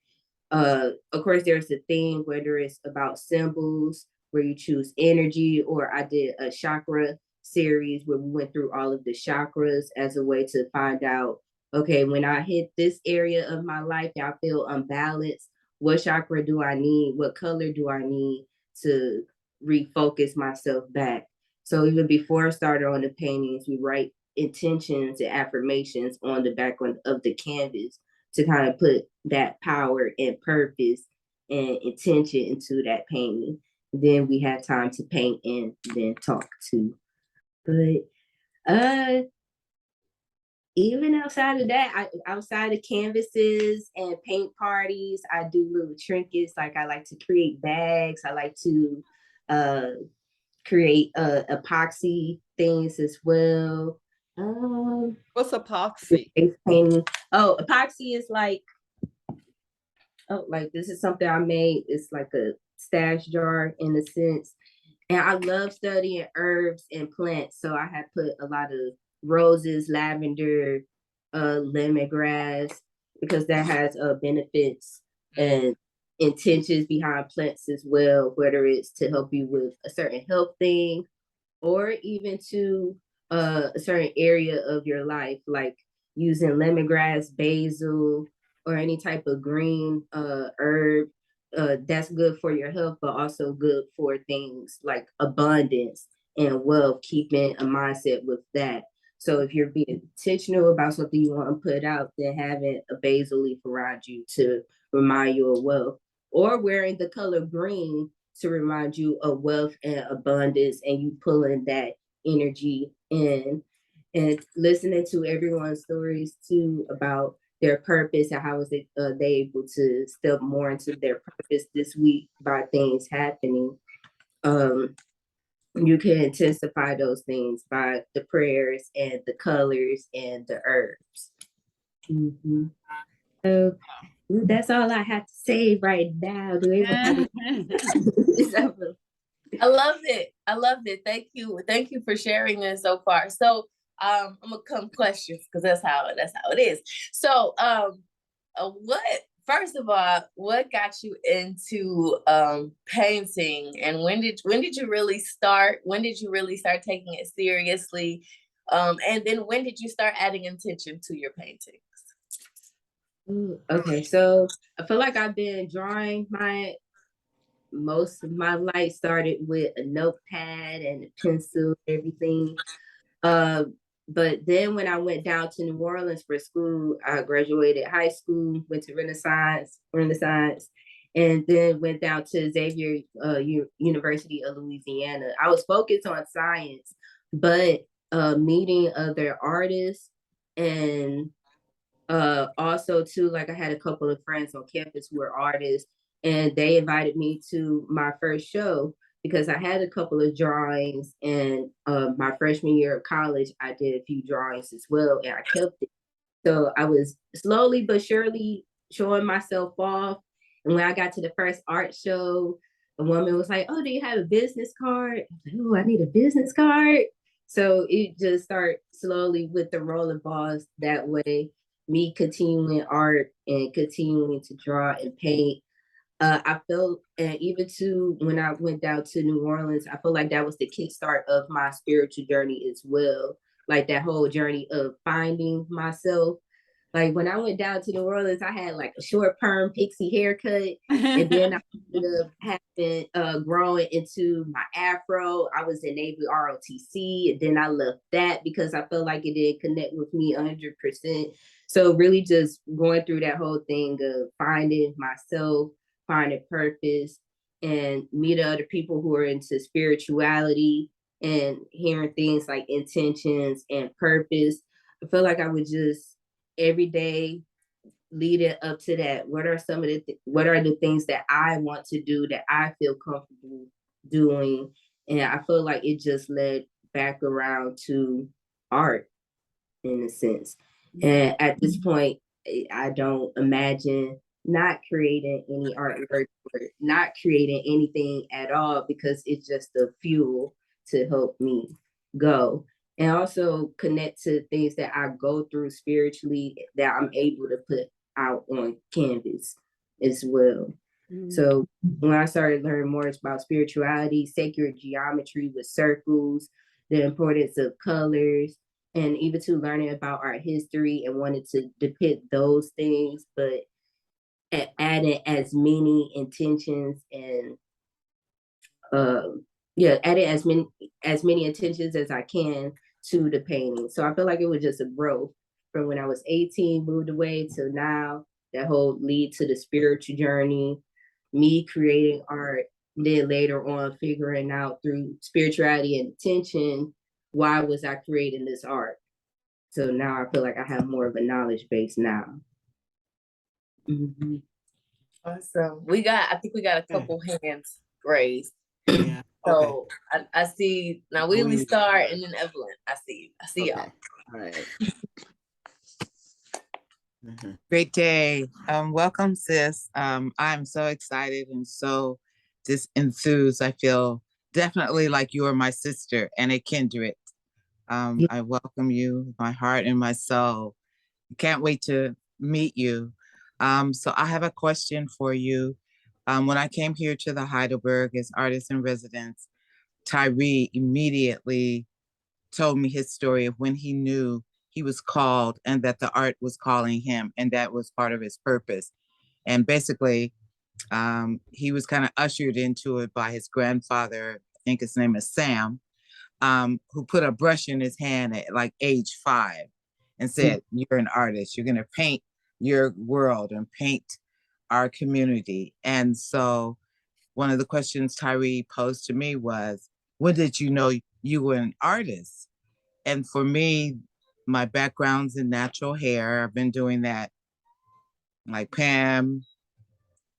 of course, there's a thing, whether it's about symbols where you choose energy, or I did a chakra series where we went through all of the chakras as a way to find out, okay, when I hit this area of my life, I feel unbalanced. What chakra do I need? What color do I need to refocus myself back? So even before I started on the paintings, we write intentions and affirmations on the background of the canvas to kind of put that power and purpose and intention into that painting. Then we have time to paint and then talk too. But even outside of that, outside of canvases and paint parties, I do little trinkets. Like I like to create bags. I like to create epoxy things as well. What's epoxy? Face painting. Oh, epoxy is like, oh, like this is something I made. It's like a stash jar in a sense. And I love studying herbs and plants. So I have put a lot of roses, lavender, lemongrass, because that has benefits and intentions behind plants as well, whether it's to help you with a certain health thing or even to a certain area of your life, like using lemongrass, basil, or any type of green herb. That's good for your health, but also good for things like abundance and wealth, keeping a mindset with that. So if you're being intentional about something you want to put out, then having a basil leaf around you to remind you of wealth, or wearing the color green to remind you of wealth and abundance, and you pulling that energy in, and listening to everyone's stories too about their purpose and how is it they able to step more into their purpose this week by things happening. You can intensify those things by the prayers and the colors and the herbs. Mm-hmm. So that's all I have to say right now. Do anyone have any? I loved it. I loved it. Thank you. Thank you for sharing this so far. So I'm gonna come questions because that's how it is. So what first of all, what got you into painting, and when did you really start? When did you really start taking it seriously? And then when did you start adding intention to your paintings? Okay, so I feel like I've been drawing most of my life. Started with a notepad and a pencil, everything. Uh, but then when I went down to New Orleans for school, I graduated high school, went to Renaissance, and then went down to Xavier University of Louisiana. I was focused on science, but meeting other artists and also too, like I had a couple of friends on campus who were artists, and they invited me to my first show because I had a couple of drawings, and my freshman year of college I did a few drawings as well, and I kept it. So I was slowly but surely showing myself off. And when I got to the first art show, a woman was like, "Oh, do you have a business card?" I was like, "Oh, I need a business card." So it just started slowly with the rolling balls that way, me continuing art and continuing to draw and paint. I felt, and even to when I went down to New Orleans, I feel like that was the kickstart of my spiritual journey as well. Like that whole journey of finding myself. Like when I went down to New Orleans, I had like a short perm pixie haircut, and then I ended up having growing into my afro. I was in Navy ROTC, and then I left that because I felt like it didn't connect with me 100%. So really, just going through that whole thing of finding myself, finding purpose, and meet other people who are into spirituality and hearing things like intentions and purpose. I feel like I would just every day leading up to that, what are some of what are the things that I want to do that I feel comfortable doing? And I feel like it just led back around to art in a sense. And at this point, I don't imagine not creating any artwork or not creating anything at all, because it's just the fuel to help me go. and also connect to things that I go through spiritually that I'm able to put out on canvas as well. So when I started learning more about spirituality, sacred geometry with circles, the importance of colors, and even to learning about our history and wanted to depict those things, but adding as many intentions and added as many intentions as I can to the painting. So I feel like it was just a growth from when I was 18, moved away to now. That whole lead to the spiritual journey, me creating art, then later on figuring out through spirituality and intention, why was I creating this art? So now I feel like I have more of a knowledge base now. Mm-hmm. Awesome. I think we got a couple hands raised. Yeah. So I see now Wheelie Star and then Evelyn. I see y'all. All right. Great day. Welcome, sis. I'm so excited and so just enthused. I feel definitely like you are my sister and a kindred. I welcome you, with my heart and my soul. Can't wait to meet you. So I have a question for you. When I came here to the Heidelberg as artist in residence, Tyree immediately told me his story of when he knew he was called and that the art was calling him, and that was part of his purpose. And basically, he was kind of ushered into it by his grandfather, I think his name is Sam, who put a brush in his hand at like age 5 and said, "You're an artist. You're going to paint your world and paint our community." And so one of the questions Tyree posed to me was, when did you know you were an artist? And for me, my background's in natural hair. I've been doing that like Pam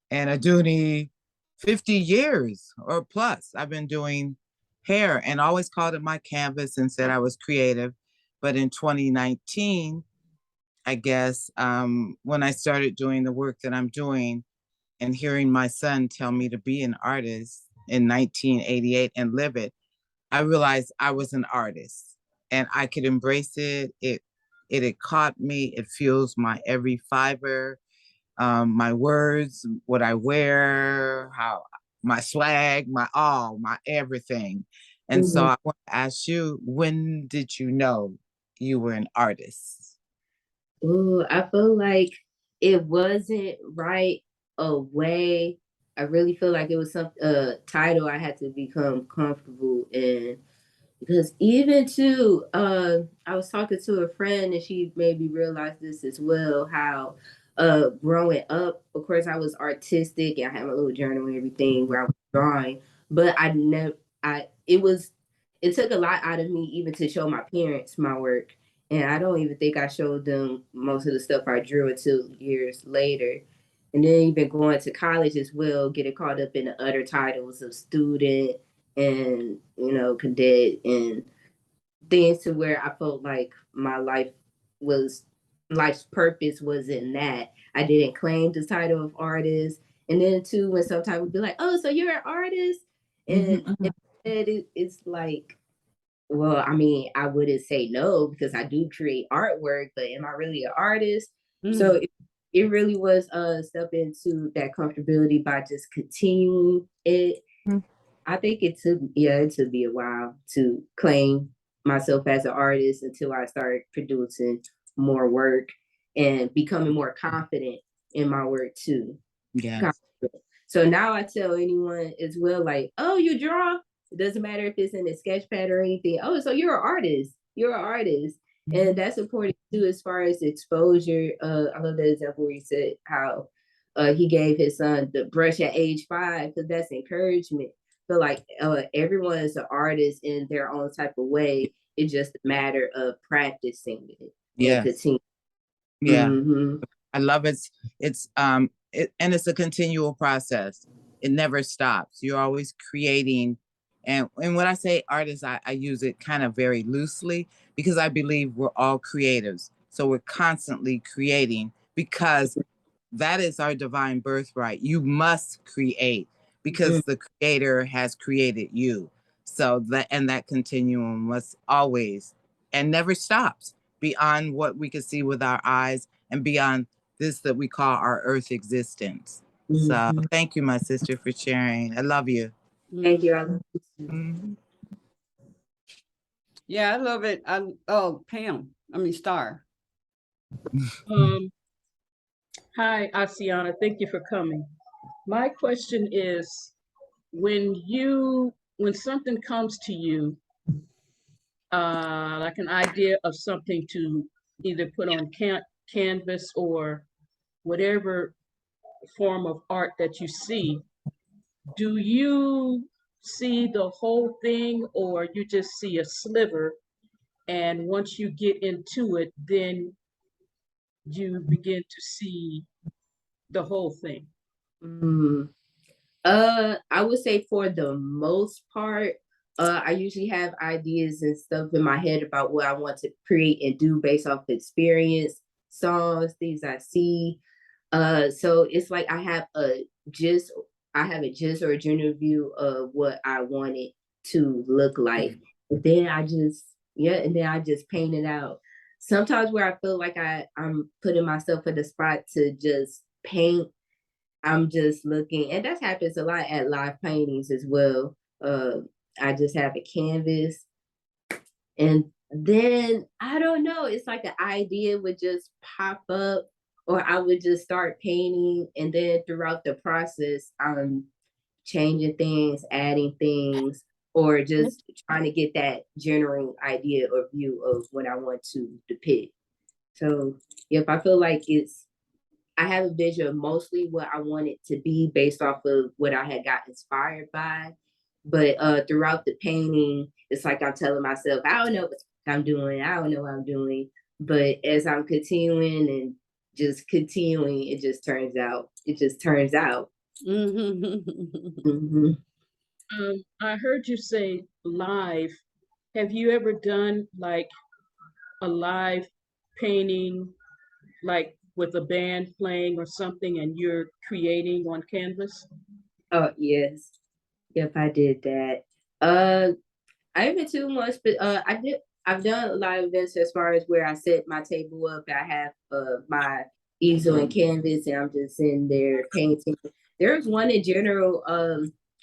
and Aduni, 50 years or plus. I've been doing hair and always called it my canvas and said I was creative. But in 2019, I guess, when I started doing the work that I'm doing and hearing my son tell me to be an artist in 1988 and live it, I realized I was an artist and I could embrace it. It had caught me. It fuels my every fiber, my words, what I wear, how my swag, my all, my everything. And so I want to ask you, when did you know you were an artist? Ooh, I feel like it wasn't right away. I really feel like it was some title I had to become comfortable in. Because even too, I was talking to a friend and she made me realize this as well, how growing up, of course, I was artistic and I had my little journal and everything where I was drawing, but it took a lot out of me even to show my parents my work. And I don't even think I showed them most of the stuff I drew until years later. And then even going to college as well, getting caught up in the other titles of student and, cadet and things to where I felt like my life's purpose was in that. I didn't claim the title of artist. And then too, when sometimes would be like, "Oh, so you're an artist?" And it's like, well, I mean, I wouldn't say no because I do create artwork, but am I really an artist? So it really was a step into that comfortability by just continuing it. I think it took me a while to claim myself as an artist until I started producing more work and becoming more confident in my work too. Yeah. So now I tell anyone as well, like, "Oh, you draw? It doesn't matter if it's in a sketch pad or anything. Oh, so you're an artist. You're an artist." And that's important too as far as exposure. I love that example where he said how he gave his son the brush at age 5 because that's encouragement. But like everyone is an artist in their own type of way. It's just a matter of practicing it and continue. Yeah. I love it. And it's a continual process. It never stops. You're always creating. And when I say artist, I use it kind of very loosely because I believe we're all creatives. So we're constantly creating because that is our divine birthright. You must create because the creator has created you. So that continuum must always and never stops beyond what we can see with our eyes and beyond this that we call our earth existence. So thank you, my sister, for sharing. I love you. Thank you. I love you too. Mhm. Yeah, I love it. Oh, Pam. I mean, Star. Hi, Asiana. Thank you for coming. My question is, when something comes to you, like an idea of something to either put on canvas or whatever form of art that you see, do you see the whole thing or you just see a sliver? And once you get into it, then you begin to see the whole thing. Mm. I would say for the most part, I usually have ideas and stuff in my head about what I want to create and do based off experience, songs, things I see. So it's like gist, I have a gist or a general view of what I want it to look like. And then and then I just paint it out. Sometimes where I feel like I'm putting myself in the spot to just paint, I'm just looking, and that happens a lot at live paintings as well. I just have a canvas, and then I don't know, it's like an idea would just pop up, or I would just start painting, and then throughout the process, I'm changing things, adding things, or just trying to get that general idea or view of what I want to depict. So, if I feel like I have a vision of mostly what I want it to be based off of what I had got inspired by. But throughout the painting, it's like I'm telling myself, I don't know what I'm doing. I don't know what I'm doing. But as I'm continuing and just continuing, it just turns out. It just turns out. Mm-hmm. I heard you say live. Have you ever done like a live painting, like with a band playing or something, and you're creating on canvas? Oh yes. Yep, I did that. I haven't too much, but I've done a lot of events as far as where I set my table up. I have my easel and canvas, and I'm just sitting there painting. There was one in general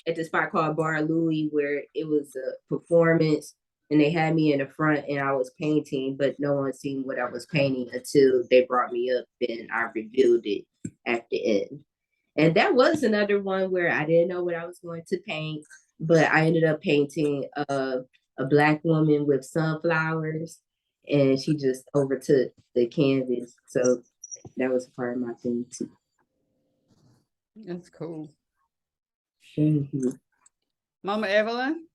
at the spot called Bar Louie where it was a performance, and they had me in the front, and I was painting, but no one seen what I was painting until they brought me up, and I revealed it at the end. And that was another one where I didn't know what I was going to paint, but I ended up painting a Black woman with sunflowers, and she just overtook the canvas. So that was part of my thing too. That's cool. Thank you. Mama Evelyn?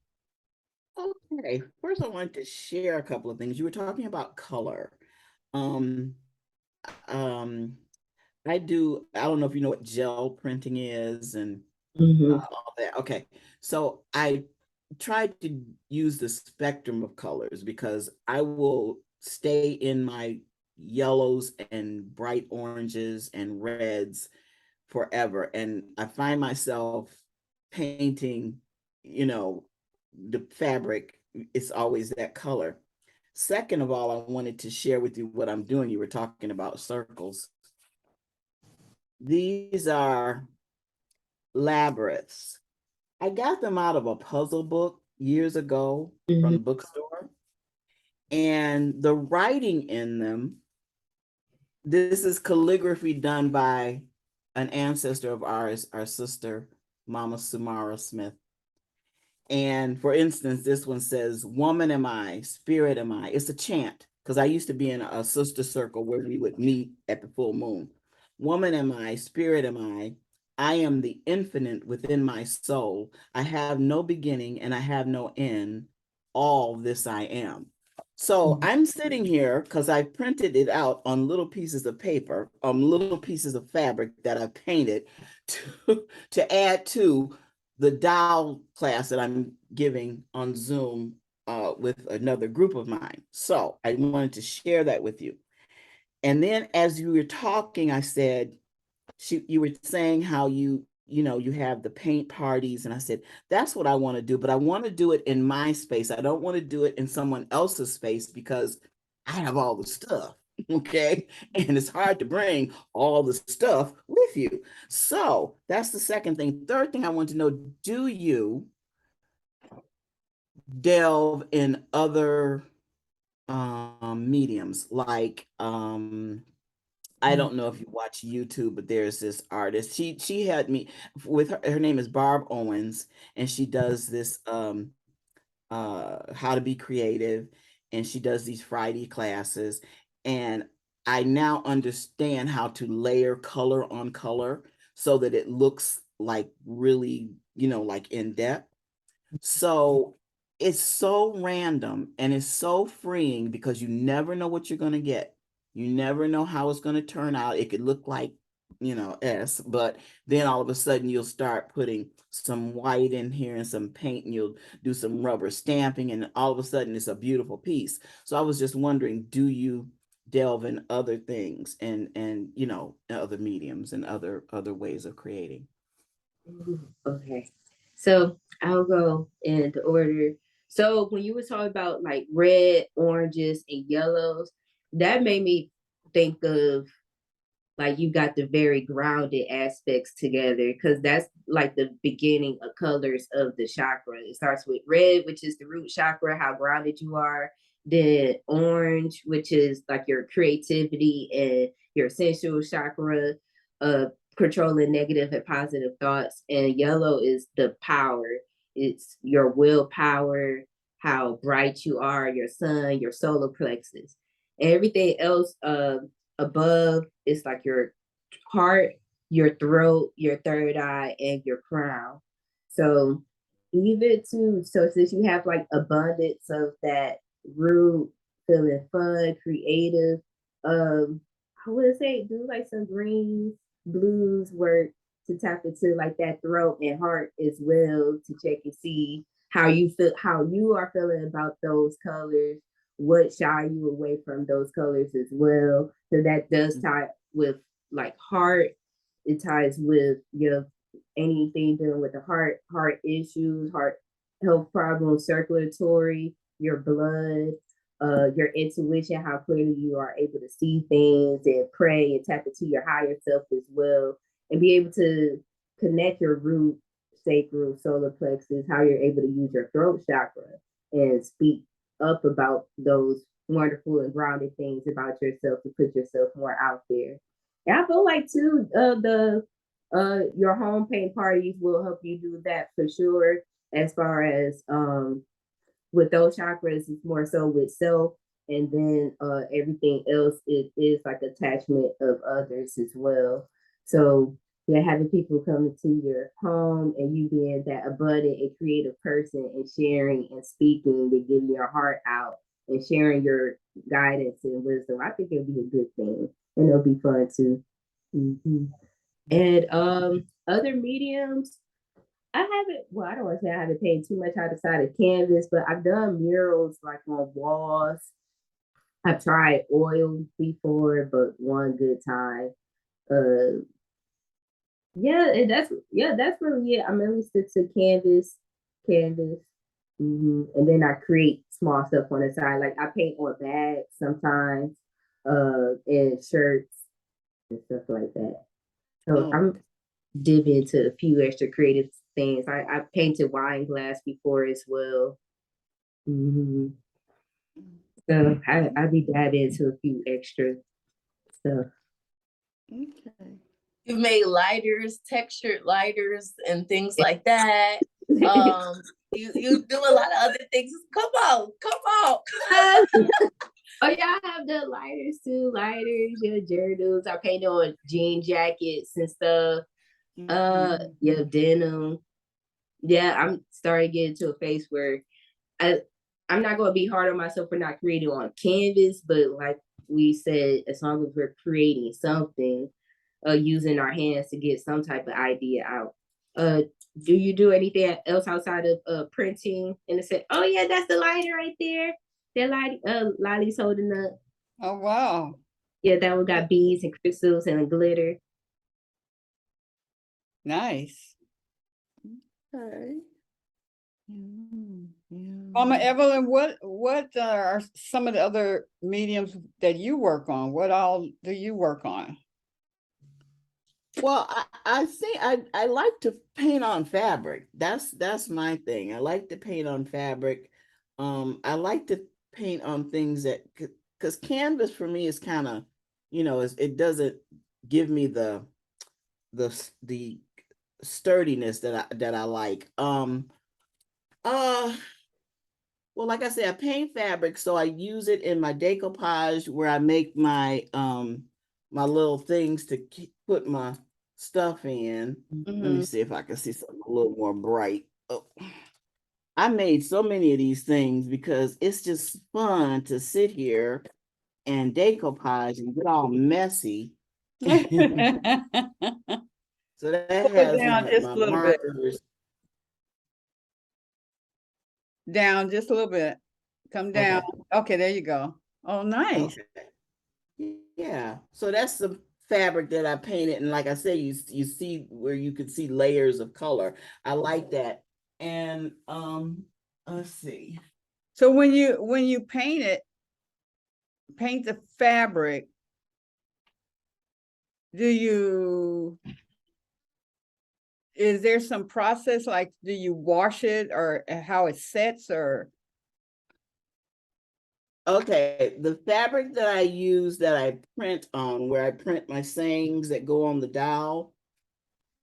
Okay, first I wanted to share a couple of things. You were talking about color. Um, um, I don't know if you know what gel printing is and all that. Okay, so I tried to use the spectrum of colors because I will stay in my yellows and bright oranges and reds forever. And I find myself painting, the fabric, it's always that color. Second of all, I wanted to share with you what I'm doing. You were talking about circles. These are labyrinths. I got them out of a puzzle book years ago from the bookstore. And the writing in them, this is calligraphy done by an ancestor of ours, our sister, Mama Sumara Smith. And for instance, this one says, "Woman am I, spirit am I." It's a chant because I used to be in a sister circle where we would meet at the full moon. "Woman am I, spirit am I am the infinite within my soul. I have no beginning and I have no end. All this I am." So I'm sitting here because I printed it out on little pieces of paper, little pieces of fabric that I painted to add to the Dow class that I'm giving on Zoom with another group of mine. So I wanted to share that with you. And then as you were talking, I said, you were saying how you you know, you have the paint parties. And I said, that's what I want to do, but I want to do it in my space. I don't want to do it in someone else's space because I have all the stuff. Okay. And it's hard to bring all the stuff with you. So that's the second thing. Third thing I want to know, do you delve in other mediums like I don't know if you watch YouTube, but there's this artist. She had me with her name is Barb Owens, and she does this how to be creative, and she does these Friday classes, and I now understand how to layer color on color so that it looks like really, you know, like in depth. So it's so random and it's so freeing because you never know what you're going to get. You never know how it's going to turn out. It could look like, you know, S, but then all of a sudden you'll start putting some white in here and some paint, and you'll do some rubber stamping, and all of a sudden it's a beautiful piece. So I was just wondering, do you delve in other things and you know, other mediums and other ways of creating? Okay. So I'll go in the order. So when you were talking about like red, oranges, and yellows, that made me think of like you got the very grounded aspects together because that's like the beginning of colors of the chakra. It starts with red, which is the root chakra, how grounded you are. Then orange, which is like your creativity and your sensual chakra, uh, controlling negative and positive thoughts. And yellow is the power. It's your willpower, how bright you are, your sun, your solar plexus. Everything else above is like your heart, your throat, your third eye, and your crown. So even too, so since you have like abundance of that root, feeling fun, creative, I would say do like some greens, blues work to tap into like that throat and heart as well to check and see how you feel, how you are feeling about those colors, what shy you away from those colors as well. So that does tie with like heart. It ties with your anything dealing with the heart issues, heart health problems, circulatory, your blood, your intuition, how clearly you are able to see things and pray and tap into your higher self as well, and be able to connect your root, sacral, solar plexus, how you're able to use your throat chakra and speak up about those wonderful and grounded things about yourself to put yourself more out there. And I feel like too, the your home paint parties will help you do that for sure. As far as with those chakras, it's more so with self, and then everything else it is like attachment of others as well. So yeah, having people come into your home and you being that abundant and creative person and sharing and speaking and giving your heart out and sharing your guidance and wisdom, I think it'll be a good thing and it'll be fun too. Mm-hmm. And other mediums, I haven't, well, I don't want to say I haven't paid too much outside of canvas, but I've done murals like on walls. I've tried oil before, but one good time. Uh, yeah, and that's really it. I mainly stick to canvas, and then I create small stuff on the side. Like I paint on bags sometimes, and shirts and stuff like that. So Oh, I'm dive into a few extra creative things. I painted wine glass before as well. Mm-hmm. So I be dabbing into a few extra stuff. Okay. You've made lighters, textured lighters, and things like that. You do a lot of other things. Come on, come on. Oh yeah, I have the lighters too. Lighters, your journals. I painted on jean jackets and stuff. Yeah, denim. Yeah, I'm starting to get into a phase where I I'm not gonna be hard on myself for not creating on canvas, but like we said, as long as we're creating something, using our hands to get some type of idea out. Uh, do you do anything else outside of printing? And it said, oh yeah, that's the lighter right there. That light, Lily's holding up. Oh, wow. Yeah, that one got beads and crystals and glitter. Nice. Okay. Mama Evelyn, what are some of the other mediums that you work on? What all do you work on? Well, I think I like to paint on fabric. That's my thing. I like to paint on fabric. I like to paint on things that, because canvas for me is kind of, it doesn't give me the sturdiness that I like. Uh, well, like I said, I paint fabric, so I use it in my decoupage where I make my little things to put my stuff in. Let me see if I can see something a little more bright. Oh, I made so many of these things because it's just fun to sit here and decoupage and get all messy. So that Pull it has down just my a little bit. markers. Down just a little bit. Come down. Okay, there you go. Oh, nice. Okay. Yeah. So that's the fabric that I painted. And like I said, you see where you could see layers of color. I like that. And let's see. So when you paint the fabric, is there some process, like do you wash it or how it sets or? Okay, the fabric that I use that I print on, where I print my sayings that go on the dowel,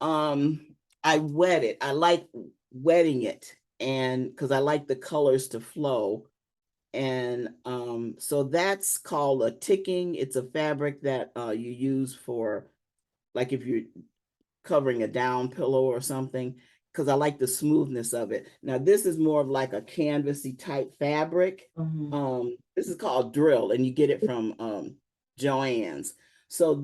I wet it. I like wetting it, and because I like the colors to flow. And so that's called a ticking. It's a fabric that you use for, like, if you're covering a down pillow or something, because I like the smoothness of it. Now, this is more of like a canvasy type fabric. This is called drill, and you get it from Joann's. So I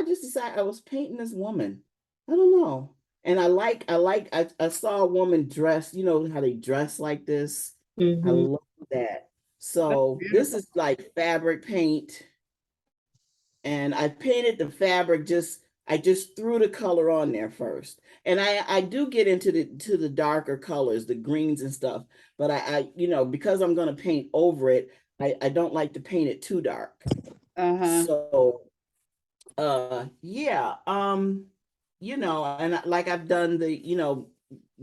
just decided I was painting this woman. I don't know. And I saw a woman dress, you know how they dress like this. I love that. So this is like fabric paint. And I painted the fabric, I just threw the color on there first. And I do get into the darker colors, the greens and stuff, but I because I'm gonna paint over it, I don't like to paint it too dark. So yeah, and like I've done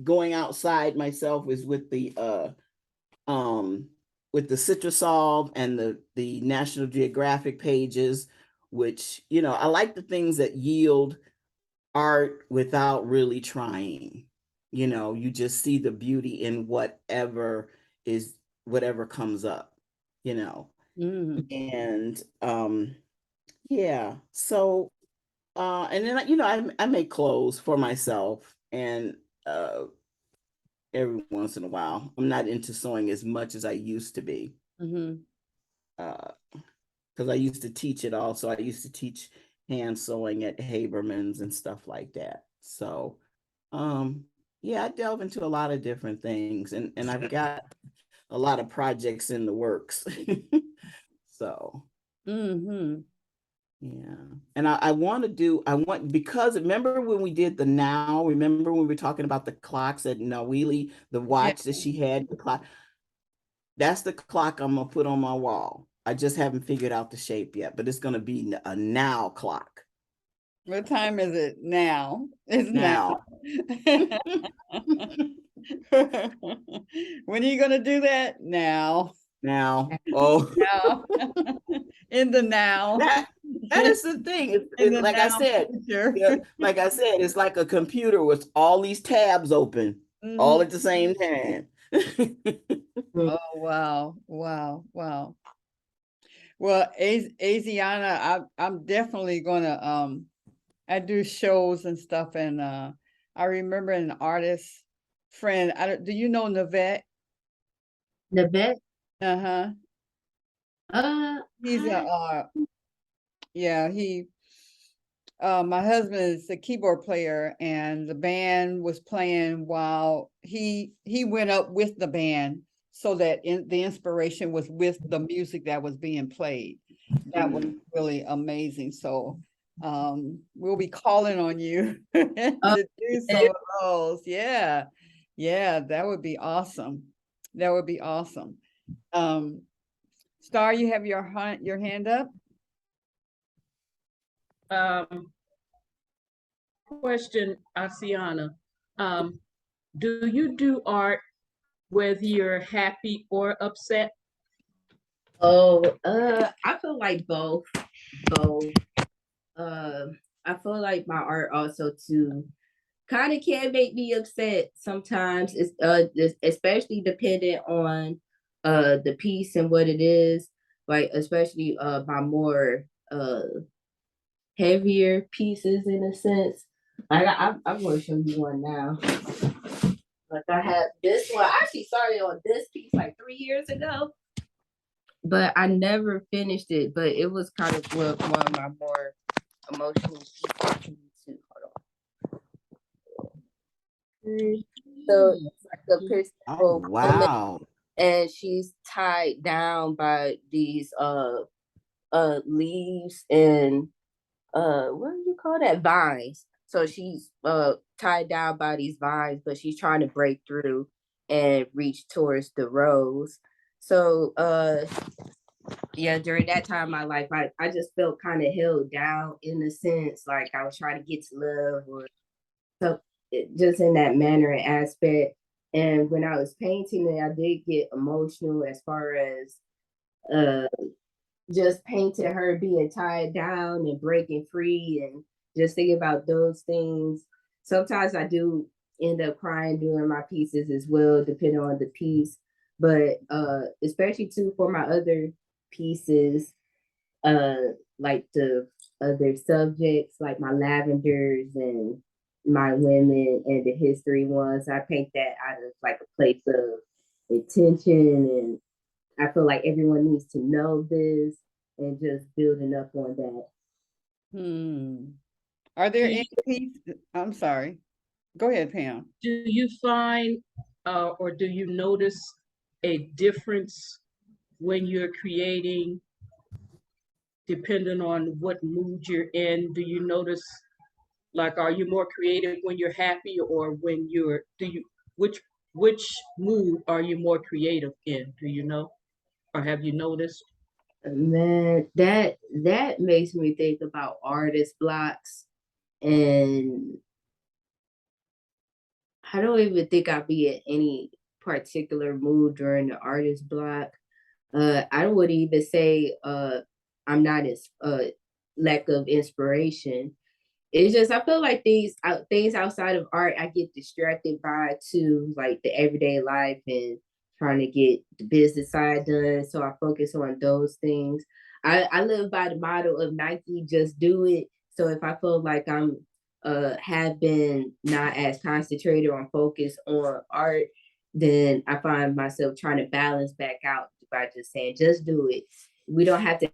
going outside myself is with the Citrusolve and the National Geographic pages, which, I like the things that yield art without really trying. You just see the beauty in whatever comes up, and yeah. So and then I make clothes for myself, and every once in a while. I'm not into sewing as much as I used to be. Because I used to teach it also. I used to teach hand sewing at Haberman's and stuff like that. So yeah, I delve into a lot of different things, and I've got a lot of projects in the works. So yeah. And I want because remember when we did remember when we were talking about the clocks at Nawili, the watch that she had, the clock? That's the clock I'm gonna put on my wall. I just haven't figured out the shape yet, but it's gonna be a now clock. What time is it now? It's now. When are you gonna do that? Now. Now. Oh. Now. In the now. That is the thing. It's like I said, like I said, it's like a computer with all these tabs open all at the same time. Oh, wow. Wow. Well, Asiana, I'm definitely gonna I do shows and stuff, and I remember an artist friend. Do you know Navette? Navette? He's my husband is a keyboard player, and the band was playing while he went up with the band, so that the inspiration was with the music that was being played. That was really amazing. So we'll be calling on you to do some of those. Yeah. Yeah, that would be awesome. That would be awesome. Star, you have your hand up? Question, Asiana. Do you do art whether you're happy or upset? Oh, I feel like both. Both. I feel like my art also too kind of can make me upset sometimes. It's especially dependent on the piece and what it is. Like especially my more heavier pieces in a sense. Like I'm gonna show you one now. Like I have this one. I actually started on this piece like 3 years ago, but I never finished it. But it was kind of one of my more emotional pieces. Hold on. So it's like a picture Oh, of a woman, wow. and she's tied down by these leaves and what do you call that, vines. So she's tied down by these vines, but she's trying to break through and reach towards the rose. So yeah, during that time in my life, I just felt kind of held down in a sense, like I was trying to get to love or so, just in that manner and aspect. And when I was painting it, I did get emotional as far as uh just painting her being tied down and breaking free and just thinking about those things. Sometimes I do end up crying during my pieces as well, depending on the piece. But especially too for my other pieces, uh like the other subjects, like my lavenders and my women and the history ones, I paint that out of like a place of intention, and I feel like everyone needs to know this and just building up on that. Are there Do you, any pieces? I'm sorry. Go ahead, Pam. do you find or do you notice a difference when you're creating, depending on what mood you're in? Do you notice, like, are you more creative when you're happy, or when you're, which mood are you more creative in? Do you know, or have you noticed? Man, that makes me think about artist blocks, and I don't even think I'll be in any particular mood during the artist block. I would even say I'm not as lack of inspiration. It's just I feel like things outside of art I get distracted by too, like the everyday life and trying to get the business side done. So I focus on those things. I live by the motto of Nike, just do it. So if I feel like I'm have been not as concentrated or focused on art, then I find myself trying to balance back out by just saying, just do it. We don't have to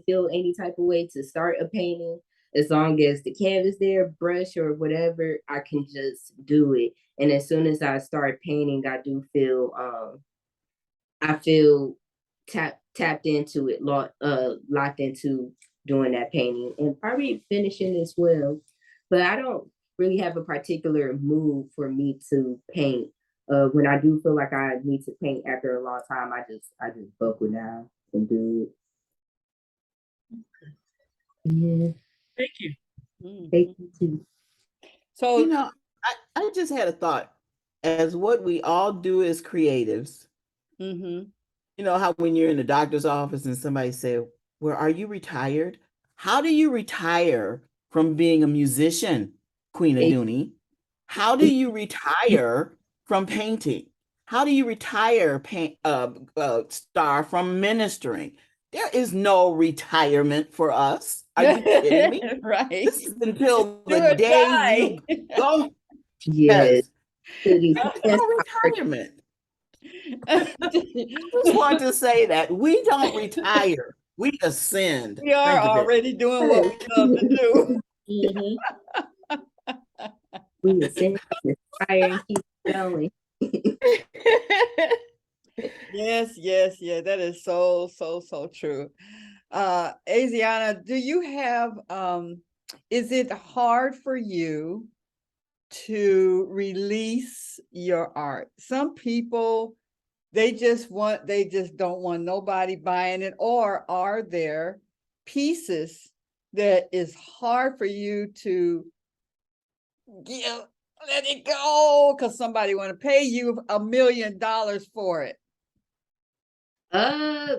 feel any type of way to start a painting. As long as the canvas there, brush or whatever, I can just do it. And as soon as I start painting, I feel tapped into it, locked into doing that painting and probably finishing as well. But I don't really have a particular mood for me to paint. When I do feel like I need to paint after a long time, I just buckle down and do it. Yeah. Thank you. Thank you too. So, You know, I just had a thought. As what we all do as creatives, you know how when you're in the doctor's office and somebody say, well, are you retired? How do you retire from being a musician, Queen Aduni? How do you retire from painting? How do you retire, Star, from ministering? There is no retirement for us. Are you kidding me? right. This is until Do the or day die. you go. Yes. Yes. There's no retirement. I just want to say that we don't retire, we ascend. We are Think of it. already doing what we love to do. We ascend, inspire, and keep going. Yes, yes, yeah, that is so true. Asiana, do you have, is it hard for you to release your art? Some people, they just don't want nobody buying it, or are there pieces that is hard for you to give, let it go because somebody want to pay you $1 million for it? I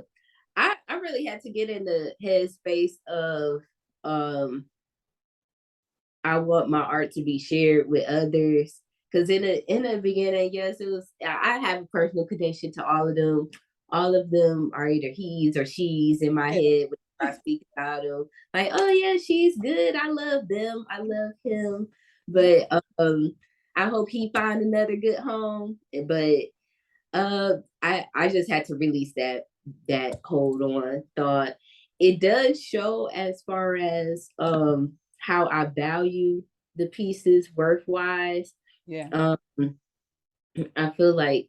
really had to get in the headspace of I want my art to be shared with others. Because in the beginning, yes, it was I have a personal connection to all of them. All of them are either he's or she's in my head when I speak about them. Like, oh yeah, she's good. I love them. I love him. But I hope he find another good home. But I just had to release that hold on thought. It does show as far as how I value the pieces worth wise. Yeah. I feel like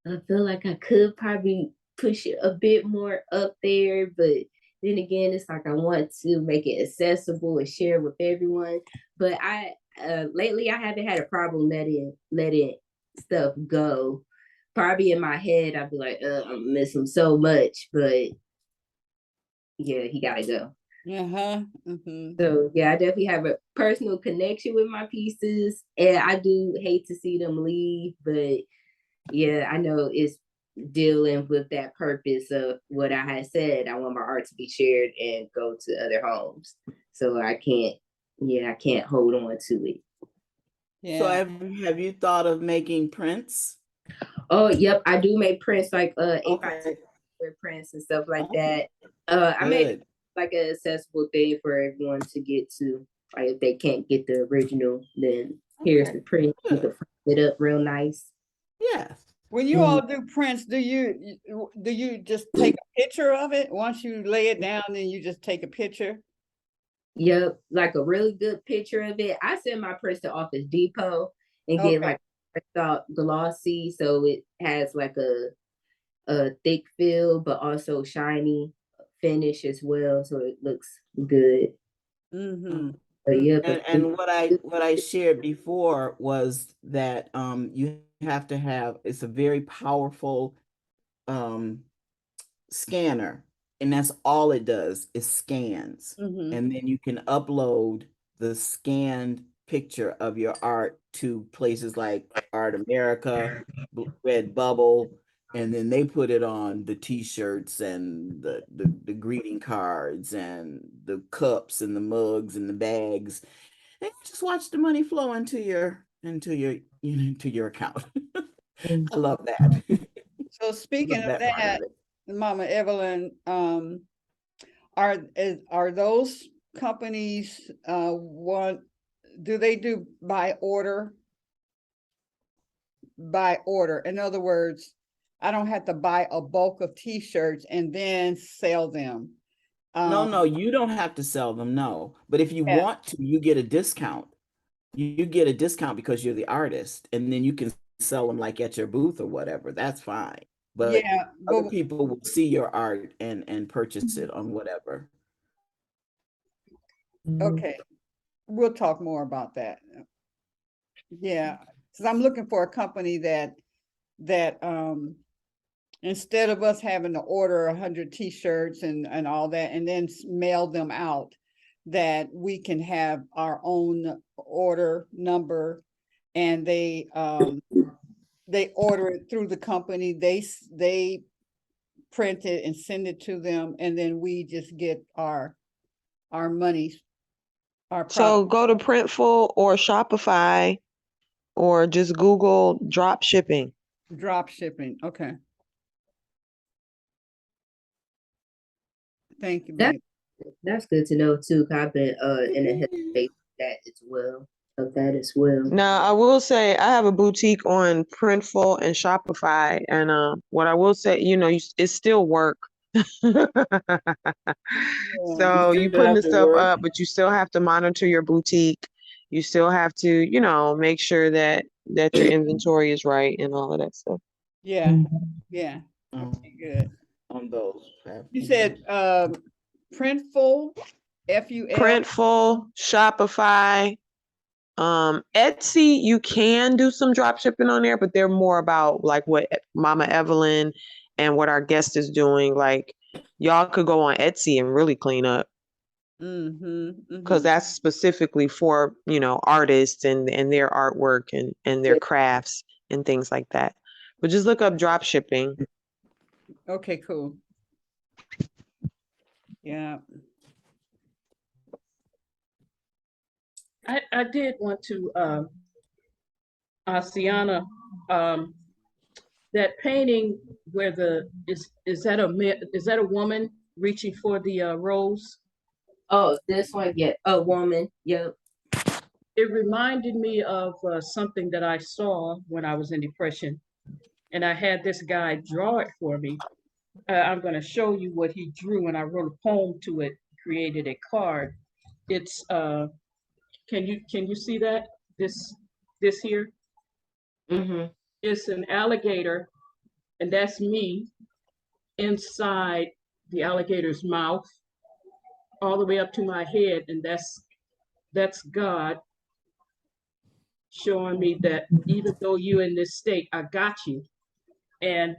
I could probably push it a bit more up there, but then again, it's like I want to make it accessible and share with everyone. But I lately I haven't had a problem letting stuff go. Probably in my head, I'd be like, I miss him so much, but yeah, he gotta go. Uh-huh. Mm-hmm. So yeah, I definitely have a personal connection with my pieces, and I do hate to see them leave, but yeah, I know it's dealing with that purpose of what I had said. I want my art to be shared and go to other homes. So I can't hold on to it. So Yeah. have you thought of making prints? Oh, yep, I do make prints like Okay. prints and stuff like Okay. that. I made Good. like an accessible thing for everyone to get to. Like if they can't get the original, then here's Okay. the print. You Good. can frame it up real nice. Yes. When you all do prints, do you just take a picture of it? Once you lay it down, then you just take a picture? Yep, like a really good picture of it. I send my prints to Office Depot and get Okay. like glossy, so it has like a thick feel, but also shiny finish as well, so it looks good. Mm-hmm. But yeah, And what I shared before was that you have to have, it's a very powerful um scanner, and that's all it does is scans. Mm-hmm. And then you can upload the scanned picture of your art to places like Art America, Redbubble, and then they put it on the t-shirts and the greeting cards and the cups and the mugs and the bags, and you just watch the money flow into your account. I love that. So I speaking love of that part that, of it. Mama Evelyn, are those companies do they do by order? By order. In other words, I don't have to buy a bulk of t-shirts and then sell them. No, you don't have to sell them, no. But if you Yeah, want to, you get a discount. You get a discount because you're the artist, and then you can sell them like at your booth or whatever. That's fine. But yeah, other but people will see your art and purchase it on whatever. okay, we'll talk more about that. Yeah, because I'm looking for a company that instead of us having to order 100 t-shirts and all that and then mail them out, that we can have our own order number, and they order it through the company, they print it and send it to them, and then we just get our money, our profit. So go to Printful or Shopify or just Google drop shipping. Drop shipping. Okay. Thank you, babe. That's good to know too. 'Cause I've been in a headspace of that as well. Now, I will say I have a boutique on Printful and Shopify, and what I will say, it's still work. So you You putting have the to stuff work. up, but you still have to monitor your boutique. You still have to, make sure that your inventory is right and all of that stuff. Yeah. Yeah. Oh. Okay, good. on those You platforms. said Printful, F-U-L. Printful, Shopify, Etsy. You can do some drop shipping on there, but they're more about like what Mama Evelyn and what our guest is doing. Like y'all could go on Etsy and really clean up, because that's specifically for, you know, artists and their artwork and their crafts and things like that. But just look up drop shipping. Okay, cool. Yeah. I did want to Asiana, that painting where is that a woman reaching for the rose? Oh, this one, yeah, a woman. Yep. It reminded me of something that I saw when I was in depression, and I had this guy draw it for me. I'm going to show you what he drew, and I wrote a poem to it, created a card. It's can you see that this here? It's an alligator, and that's me inside the alligator's mouth, all the way up to my head, and that's God showing me that even though you're in this state, I got you. And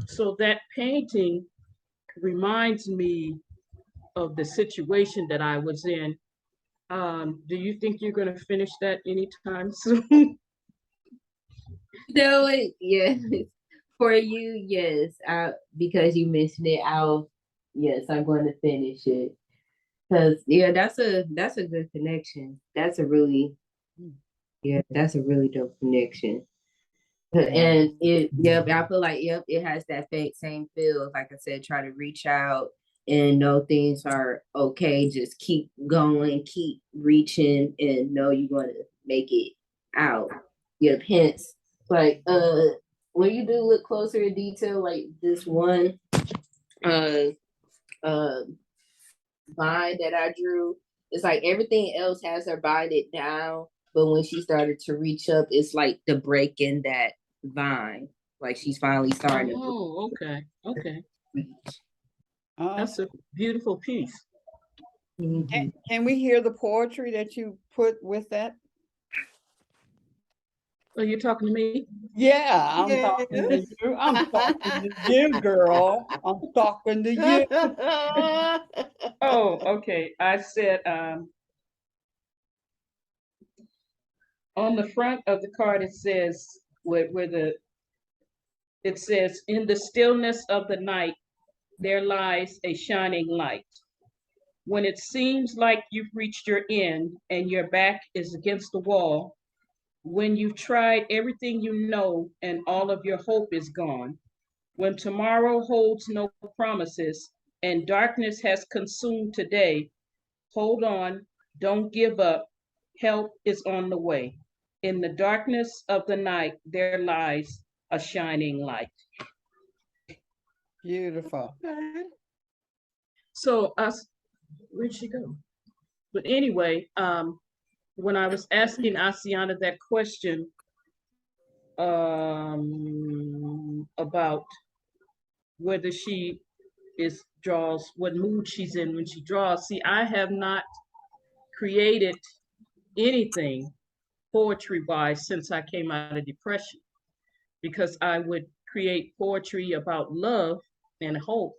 so that painting reminds me of the situation that I was in. Do you think you're going to finish that anytime soon? Do it, yes. For you, yes. Because you mentioned it, yes, I'm going to finish it. Because yeah, that's a good connection. That's a really dope connection. And I feel like it has that same feel. Like I said, try to reach out and know things are okay. Just keep going, keep reaching, and know you're going to make it out. Hence, like when you do look closer in detail, like this one uh vine that I drew, it's like everything else has her binded down, but when she started to reach up, it's like the break in that vine. Like she's finally starting Oh, okay. to That's a beautiful piece. Can we hear the poetry that you put with that? Are you talking to me? Yeah, I'm talking to you. I'm talking to you, girl. I'm talking to you. Oh, okay. I said on the front of the card it says it says, in the stillness of the night there lies a shining light. When it seems like you've reached your end and your back is against the wall, when you've tried everything you know and all of your hope is gone, when tomorrow holds no promises and darkness has consumed today, hold on, don't give up, help is on the way. In the darkness of the night, there lies a shining light. Beautiful. So where'd she go? But anyway, when I was asking Asiana that question about whether she draws, what mood she's in when she draws, see, I have not created anything poetry wise since I came out of depression, because I would create poetry about love and hope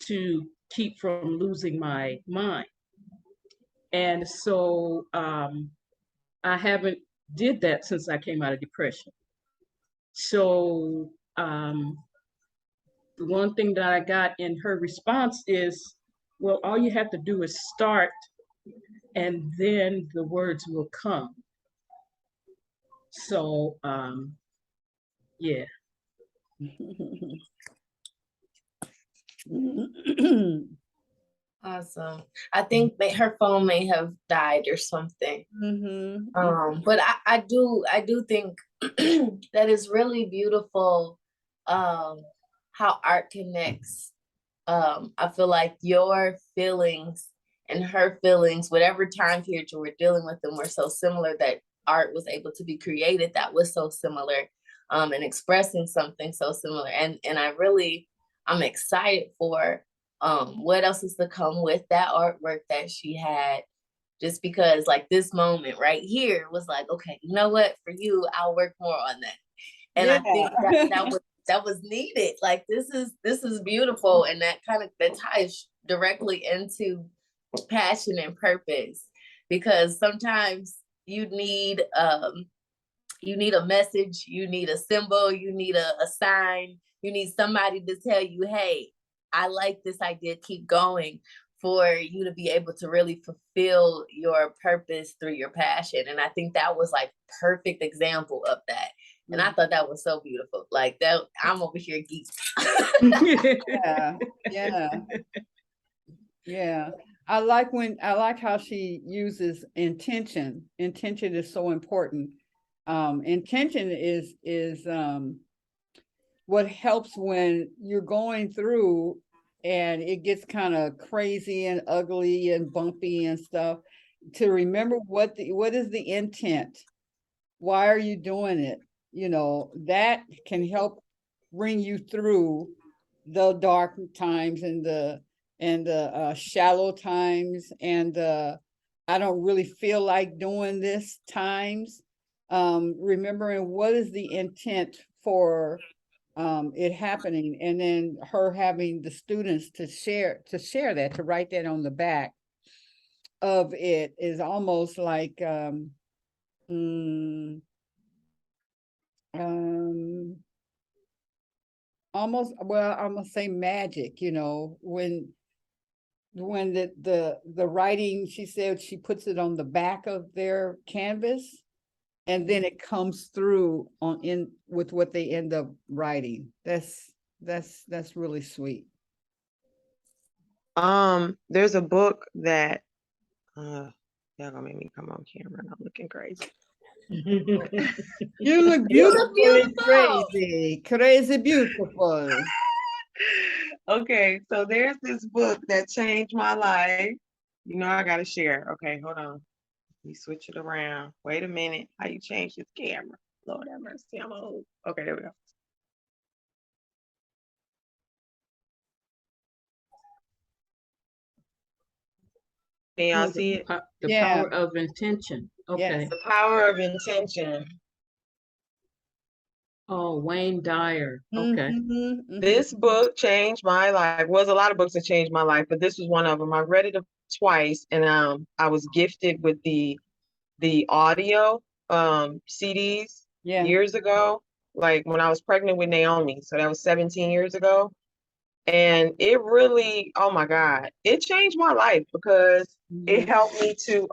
to keep from losing my mind. And so I haven't did that since I came out of depression. So the one thing that I got in her response is, well, all you have to do is start and then the words will come. So yeah. Awesome. I think that her phone may have died or something. But I do think that is really beautiful, how art connects. I feel like your feelings and her feelings, whatever time period you were dealing with them, were so similar that art was able to be created that was so similar, and expressing something so similar. And I really I'm excited for what else is to come with that artwork that she had. Just because like this moment right here was like, okay, you know what? For you, I'll work more on that. And I think that was needed. Like this is beautiful. And that ties directly into passion and purpose. Because sometimes you need a message, you need a symbol, you need a sign, you need somebody to tell you, hey, I like this idea, keep going, for you to be able to really fulfill your purpose through your passion. And I think that was like perfect example of that. And I thought that was so beautiful. Like that, I'm over here geek. Yeah. I like how she uses intention. Intention is so important. Intention is what helps when you're going through and it gets kind of crazy and ugly and bumpy and stuff, to remember what is the intent? Why are you doing it? You know, that can help bring you through the dark times and the shallow times and I don't really feel like doing this times. Remembering what is the intent for it happening, and then her having the students to share that, to write that on the back of it, is almost like almost, well, I'm gonna say magic, you know, when the writing, she said she puts it on the back of their canvas and then it comes through with what they end up writing. That's really sweet. There's a book that y'all gonna make me come on camera and I'm looking crazy. You look beautiful. Crazy beautiful. Okay, so there's this book that changed my life. You know, I gotta share. Okay, hold on. Let me switch it around. Wait a minute. How you change this camera? Lord have mercy. I'm old. Okay, there we go. Can y'all see it? The power of intention. Okay. Yes, the power of intention. Oh, Wayne Dyer. Okay. This book changed my life. Was a lot of books that changed my life, but this was one of them. I read it twice, and I was gifted with the audio CDs years ago, like when I was pregnant with Naomi. So that was 17 years ago. And it really, oh my God, it changed my life because it helped me to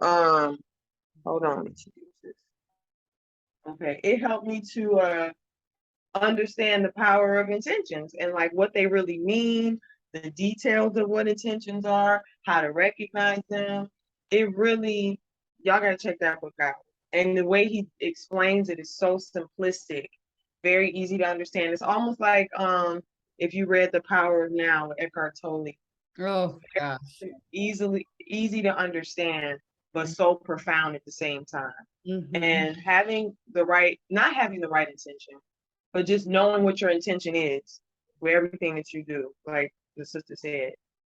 hold on. Okay, it helped me to understand the power of intentions and like what they really mean, the details of what intentions are, how to recognize them. It really, y'all gotta check that book out. And the way he explains it is so simplistic, very easy to understand. It's almost like if you read The Power of Now with Eckhart Tolle. Oh gosh. Easy to understand, but so profound at the same time. And not having the right intention, but just knowing what your intention is for everything that you do, like the sister said,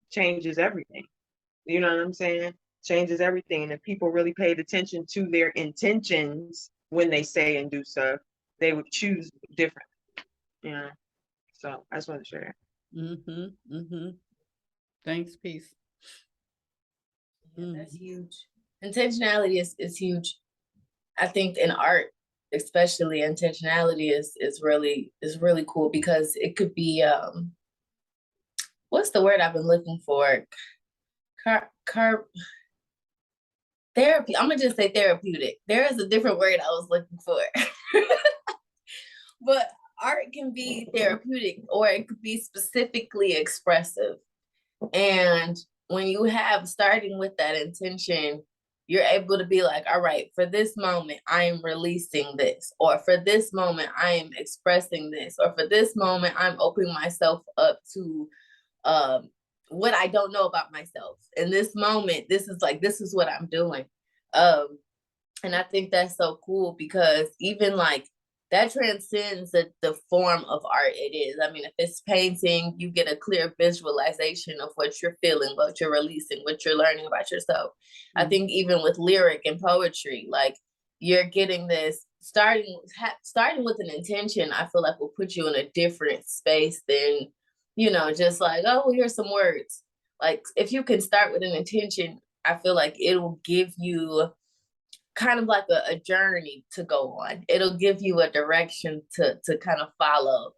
changes everything. You know what I'm saying? Changes everything. And if people really paid attention to their intentions when they say and do stuff, they would choose different. You know? So I just want to share that. Thanks, peace. That's huge. Intentionality is huge. I think in art, especially, intentionality is really cool because it could be what's the word I've been looking for? Therapy. I'm gonna just say therapeutic. There is a different word I was looking for. But art can be therapeutic or it could be specifically expressive. And when you have, starting with that intention, you're able to be like, all right, for this moment, I am releasing this, or for this moment, I am expressing this, or for this moment, I'm opening myself up to what I don't know about myself. In this moment, this is what I'm doing. And I think that's so cool because even like that transcends the form of art it is. I mean, if it's painting, you get a clear visualization of what you're feeling, what you're releasing, what you're learning about yourself. I think even with lyric and poetry, like you're getting this starting with an intention, I feel like will put you in a different space than, just like, oh, well, here's some words. Like if you can start with an intention, I feel like it'll give you kind of like a journey to go on. It'll give you a direction to kind of follow.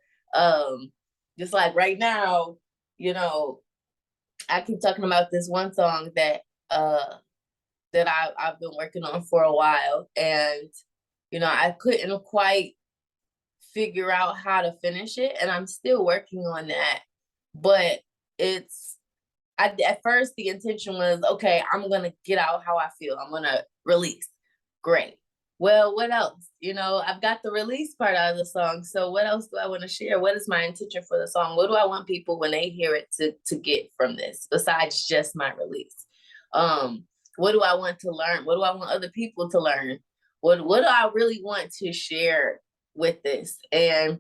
Just like right now, I keep talking about this one song that I've been working on for a while, and I couldn't quite figure out how to finish it, and I'm still working on that. But at first the intention was, okay, I'm gonna get out how I feel. I'm gonna release. Great. Well, what else? I've got the release part out of the song. So what else do I want to share? What is my intention for the song? What do I want people when they hear it to get from this besides just my release? What do I want to learn? What do I want other people to learn? What do I really want to share with this? And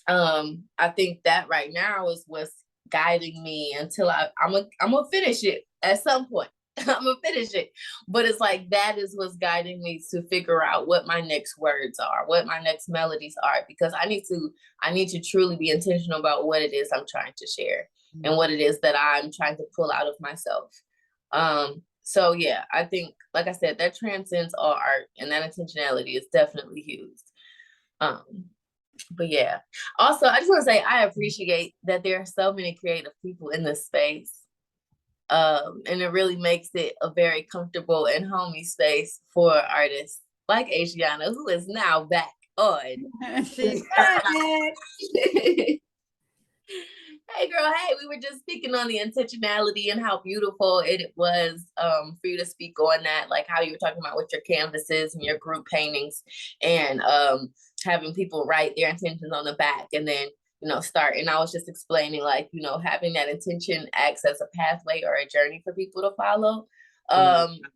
I think that right now is what's guiding me until I'm gonna finish it at some point. I'm gonna finish it, but it's like that is what's guiding me to figure out what my next words are, what my next melodies are, because I need to truly be intentional about what it is I'm trying to share and what it is that I'm trying to pull out of myself. So yeah, I think, like I said, that transcends all art, and that intentionality is definitely huge. But yeah, also I just want to say I appreciate that there are so many creative people in this space. And it really makes it a very comfortable and homey space for artists like Adriana, who is now back on. She's back. Hey girl, hey, we were just speaking on the intentionality and how beautiful it was for you to speak on that, like how you were talking about with your canvases and your group paintings, and having people write their intentions on the back and then start. And I was just explaining, like, having that intention acts as a pathway or a journey for people to follow.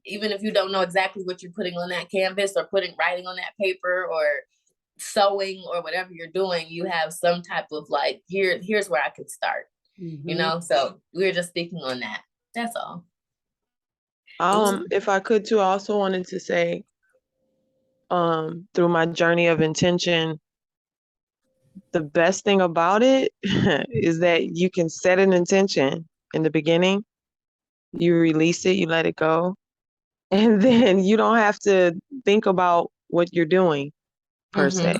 Even if you don't know exactly what you're putting on that canvas or writing on that paper or sewing or whatever you're doing, you have some type of like, here's where I could start. So we're just speaking on that. That's all. If I could too, I also wanted to say, through my journey of intention, the best thing about it is that you can set an intention in the beginning, you release it, you let it go, and then you don't have to think about what you're doing per se.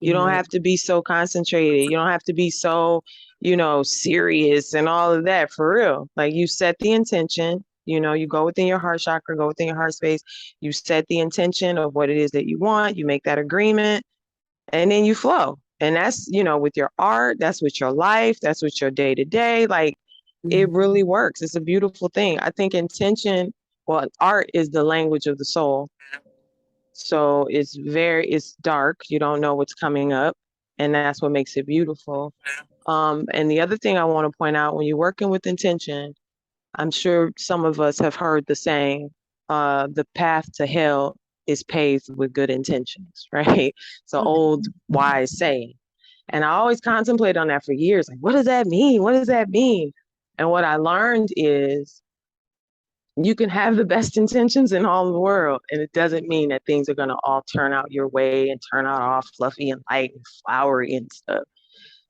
You don't have to be so concentrated. You don't have to be so, serious and all of that, for real. Like, you set the intention, you go within your heart chakra, go within your heart space. You set the intention of what it is that you want. You make that agreement, and then you flow. And that's, with your art, that's with your life, that's with your day to day. Like, it really works. It's a beautiful thing. I think art is the language of the soul. So it's dark. You don't know what's coming up. And that's what makes it beautiful. And the other thing I want to point out, when you're working with intention, I'm sure some of us have heard the saying, the path to hell is paved with good intentions, right? It's an old wise saying. And I always contemplate on that for years. Like, what does that mean? What does that mean? And what I learned is you can have the best intentions in all the world, and it doesn't mean that things are going to all turn out your way and turn out all fluffy and light and flowery and stuff.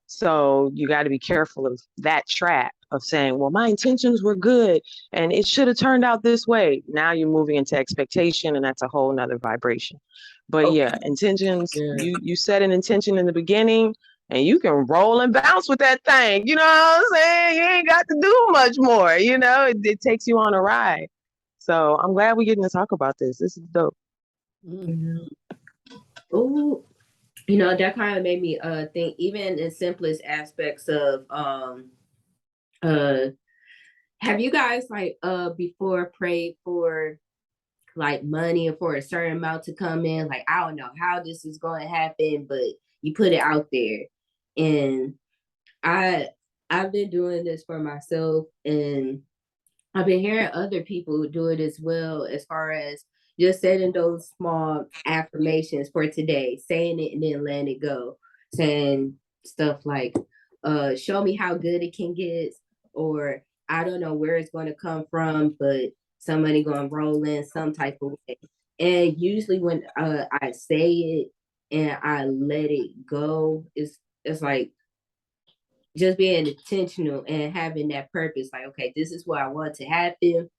So you got to be careful of that trap of saying, well, my intentions were good and it should have turned out this way. Now you're moving into expectation, and that's a whole nother vibration. But yeah, intentions, you set an intention in the beginning, and you can roll and bounce with that thing. You know what I'm saying? You ain't got to do much more. It takes you on a ride. So I'm glad we're getting to talk about this. This is dope. Oh, that kind of made me think, even in simplest aspects of have you guys before prayed for like money or for a certain amount to come in? Like, I don't know how this is going to happen, but you put it out there. And I've been doing this for myself, and I've been hearing other people do it as well, as far as, just setting those small affirmations for today, saying it and then letting it go, saying stuff like, show me how good it can get, or I don't know where it's going to come from, but somebody going to roll in some type of way. And usually when I say it and I let it go, it's like just being intentional and having that purpose. Like, okay, this is what I want to happen.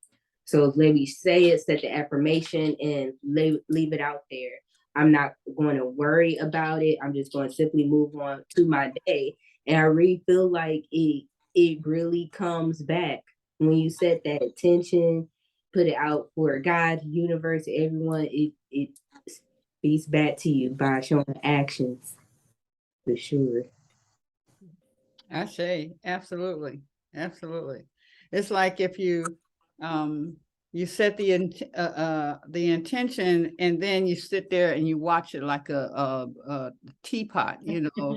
So let me say it, set the affirmation, and leave it out there. I'm not going to worry about it. I'm just going to simply move on to my day. And I really feel like it really comes back when you set that intention, put it out for God, universe, everyone. It speaks back to you by showing actions, for sure. I say absolutely, absolutely. It's like if you you set the intention and then you sit there and you watch it like a teapot, you know.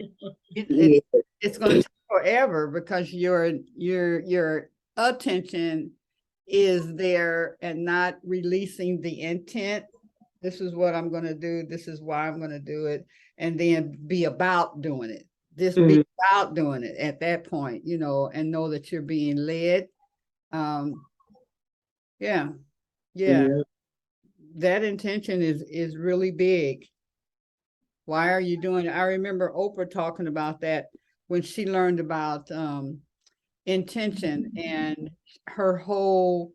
Yeah. It's going to take forever because your attention is there and not releasing the intent. This is what I'm going to do. This is why I'm going to do it. And then be about doing it. Just be about doing it at that point, you know, and know that you're being led. Yeah. That intention is really big. Why are you doing it? I remember Oprah talking about that when she learned about intention and her whole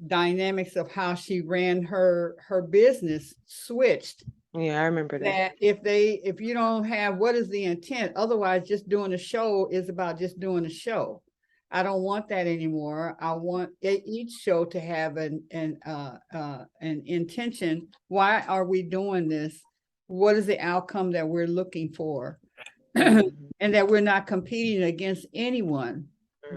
dynamics of how she ran her business switched. Yeah, I remember that. If you don't have what is the intent, otherwise just doing a show is about just doing a show. I don't want that anymore. I want each show to have an intention. Why are we doing this? What is the outcome that we're looking for? And that we're not competing against anyone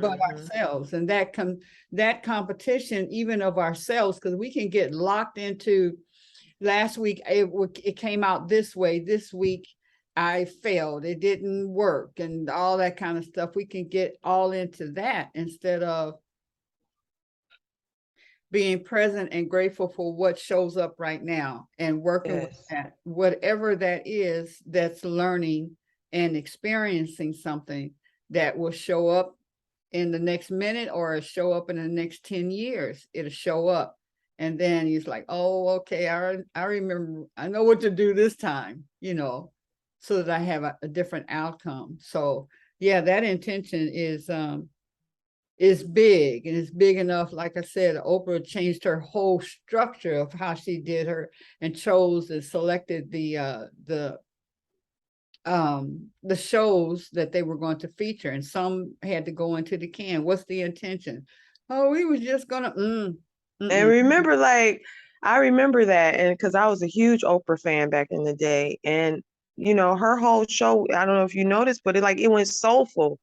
but ourselves. And that competition, even of ourselves, because we can get locked into last week, it came out this way. This week, I failed. It didn't work and all that kind of stuff. We can get all into that instead of being present and grateful for what shows up right now and working with that, whatever that is, that's learning and experiencing something that will show up in the next minute or show up in the next 10 years. It'll show up. And then he's like, oh, okay, I remember, I know what to do this time, you know, so that I have a different outcome. So yeah, that intention is big, and it's big enough. Like I said, Oprah changed her whole structure of how she did her and chose and selected the shows that they were going to feature, and some had to go into the can. What's the intention? Oh, we was just gonna And remember, like, I remember that, and because I was a huge Oprah fan back in the day, and you know, her whole show, I don't know if you noticed, but it went soulful.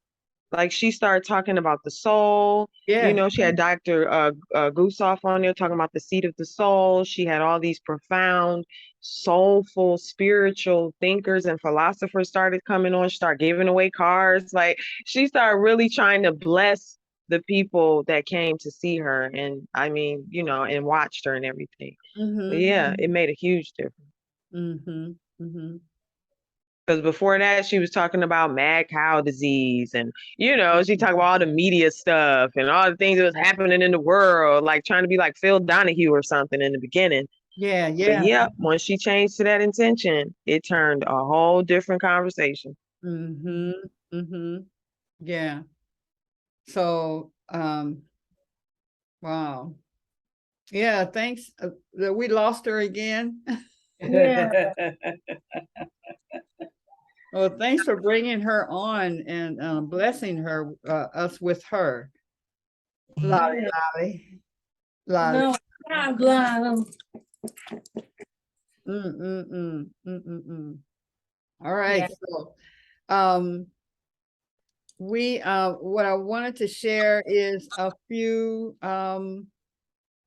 Like, she started talking about the soul. You know, she had Dr. Gusoff on there talking about the seat of the soul. She had all these profound, soulful, spiritual thinkers and philosophers started coming on, start giving away cards. Like, she started really trying to bless the people that came to see her, and I mean, you know, and watched her and everything. But yeah, it made a huge difference. Because before that, she was talking about mad cow disease, and you know, she talked about all the media stuff and all the things that was happening in the world, like trying to be like Phil Donahue or something in the beginning. Yeah. But yeah, once she changed to that intention, it turned a whole different conversation. Yeah. So, wow. Yeah, thanks. We lost her again. Yeah. Well, thanks for bringing her on and blessing her, us with her. Lolly. No problem. All right. So, what I wanted to share is a few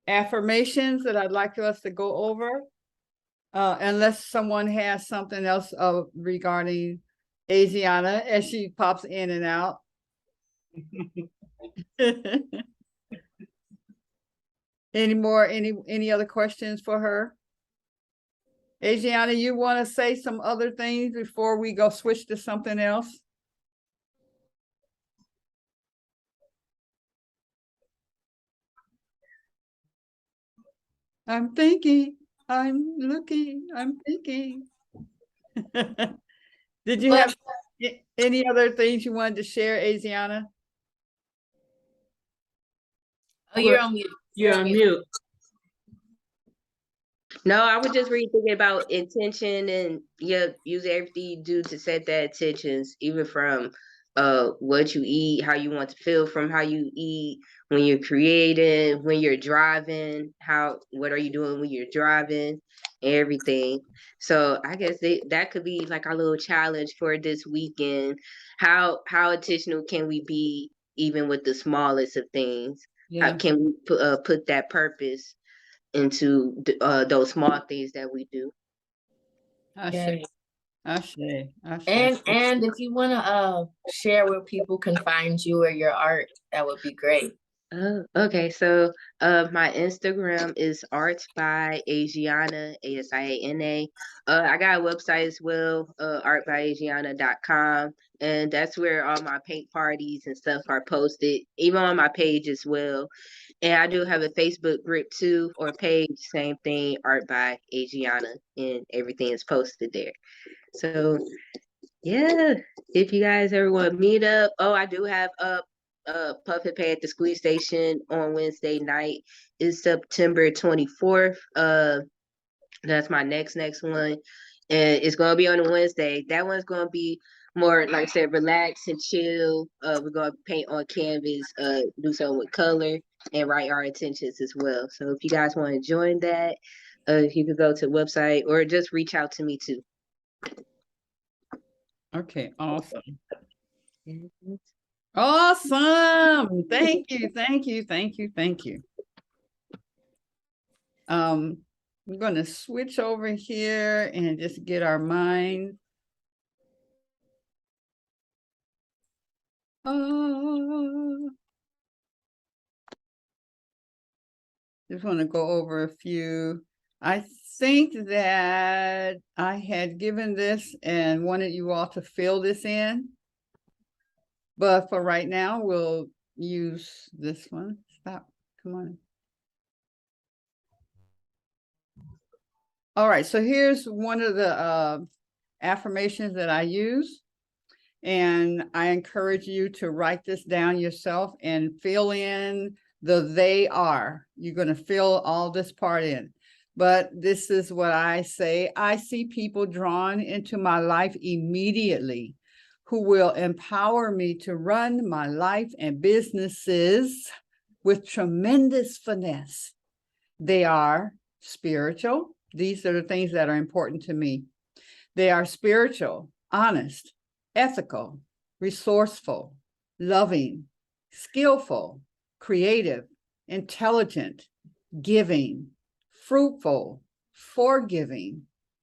affirmations that I'd like us to go over. Unless someone has something else regarding Asiana as she pops in and out. Any other questions for her? Adriana, you want to say some other things before we go switch to something else? I'm thinking, I'm looking, I'm thinking. Did you have any other things you wanted to share, Adriana? Oh, you're on mute. You're on mute. No, I was just really thinking about intention and use everything you do to set that intentions, even from what you eat, how you want to feel from how you eat, when you're creating, when you're driving, what are you doing when you're driving, everything. So I guess that could be like our little challenge for this weekend. How intentional can we be even with the smallest of things? How Yeah, can we put that purpose into those small things that we do? I Yeah. say, I say, I say. And if you want to share where people can find you or your art, that would be great. Okay, so my Instagram is Art by Asiana, Asiana. I got a website as well, artbyasiana.com, and that's where all my paint parties and stuff are posted, even on my page as well. And I do have a Facebook group too, or page, same thing, Art by Asiana, and everything is posted there. So yeah, if you guys ever want to meet up, I do have Puppet Pay at the Squeeze Station on Wednesday night. Is September 24th. That's my next one, and it's gonna be on a Wednesday. That one's gonna be more, like I said, relax and chill. We're gonna paint on canvas, do something with color, and write our intentions as well. So if you guys want to join that, if you could go to the website or just reach out to me too. Okay, awesome. Awesome. Thank you, thank you, thank you, thank you. We're going to switch over here and just get our mind. Just want to go over a few. I think that I had given this and wanted you all to fill this in. But for right now, we'll use this one. Stop. Come on. All right. So here's one of the affirmations that I use. And I encourage you to write this down yourself and fill in the they are. You're going to fill all this part in. But this is what I say. I see people drawn into my life immediately who will empower me to run my life and businesses with tremendous finesse. They are spiritual. These are the things that are important to me. They are spiritual, honest, ethical, resourceful, loving, skillful, creative, intelligent, giving, fruitful, forgiving,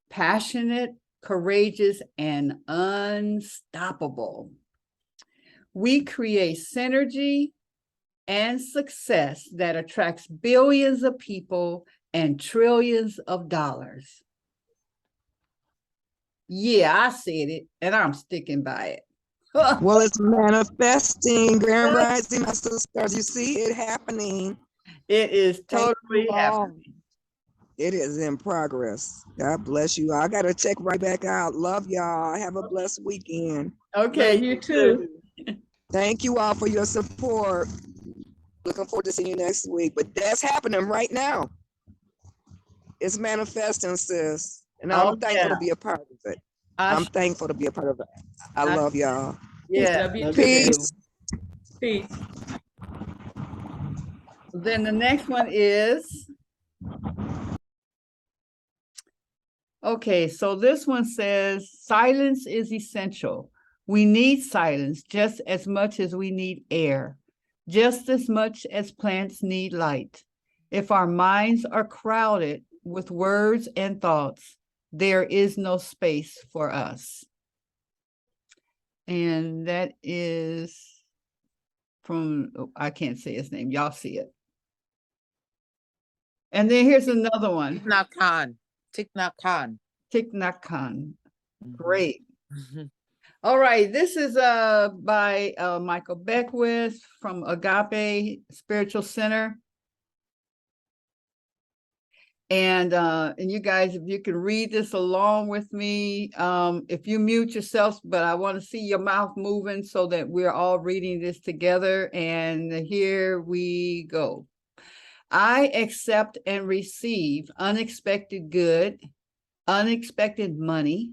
passionate, courageous, and unstoppable. We create synergy and success that attracts billions of people and trillions of dollars. Yeah, I said it, and I'm sticking by it. Well, it's manifesting, Grand Rising, my sisters. You see it happening. It is totally happening. It is in progress. God bless you. I got to check right back out. Love y'all. Have a blessed weekend. Okay, Love you too. Thank you all for your support. Looking forward to seeing you next week. But that's happening right now. It's manifesting, sis. And I'm thankful to be a part of it. I'm thankful to be a part of it. I love y'all. Yeah. Love you too. Peace. Peace. Then the next one is, okay, so this one says, silence is essential. We need silence just as much as we need air, just as much as plants need light. If our minds are crowded with words and thoughts, there is no space for us. And that is from, I can't say his name. Y'all see it. And then here's another one. Thich Nhat Hanh. Thich Nhat Hanh. Mhm. Great. All right, this is by Michael Beckwith from Agape Spiritual Center. And you guys, if you can read this along with me, if you mute yourselves, but I want to see your mouth moving so that we're all reading this together. And here we go. I accept and receive unexpected good, unexpected money,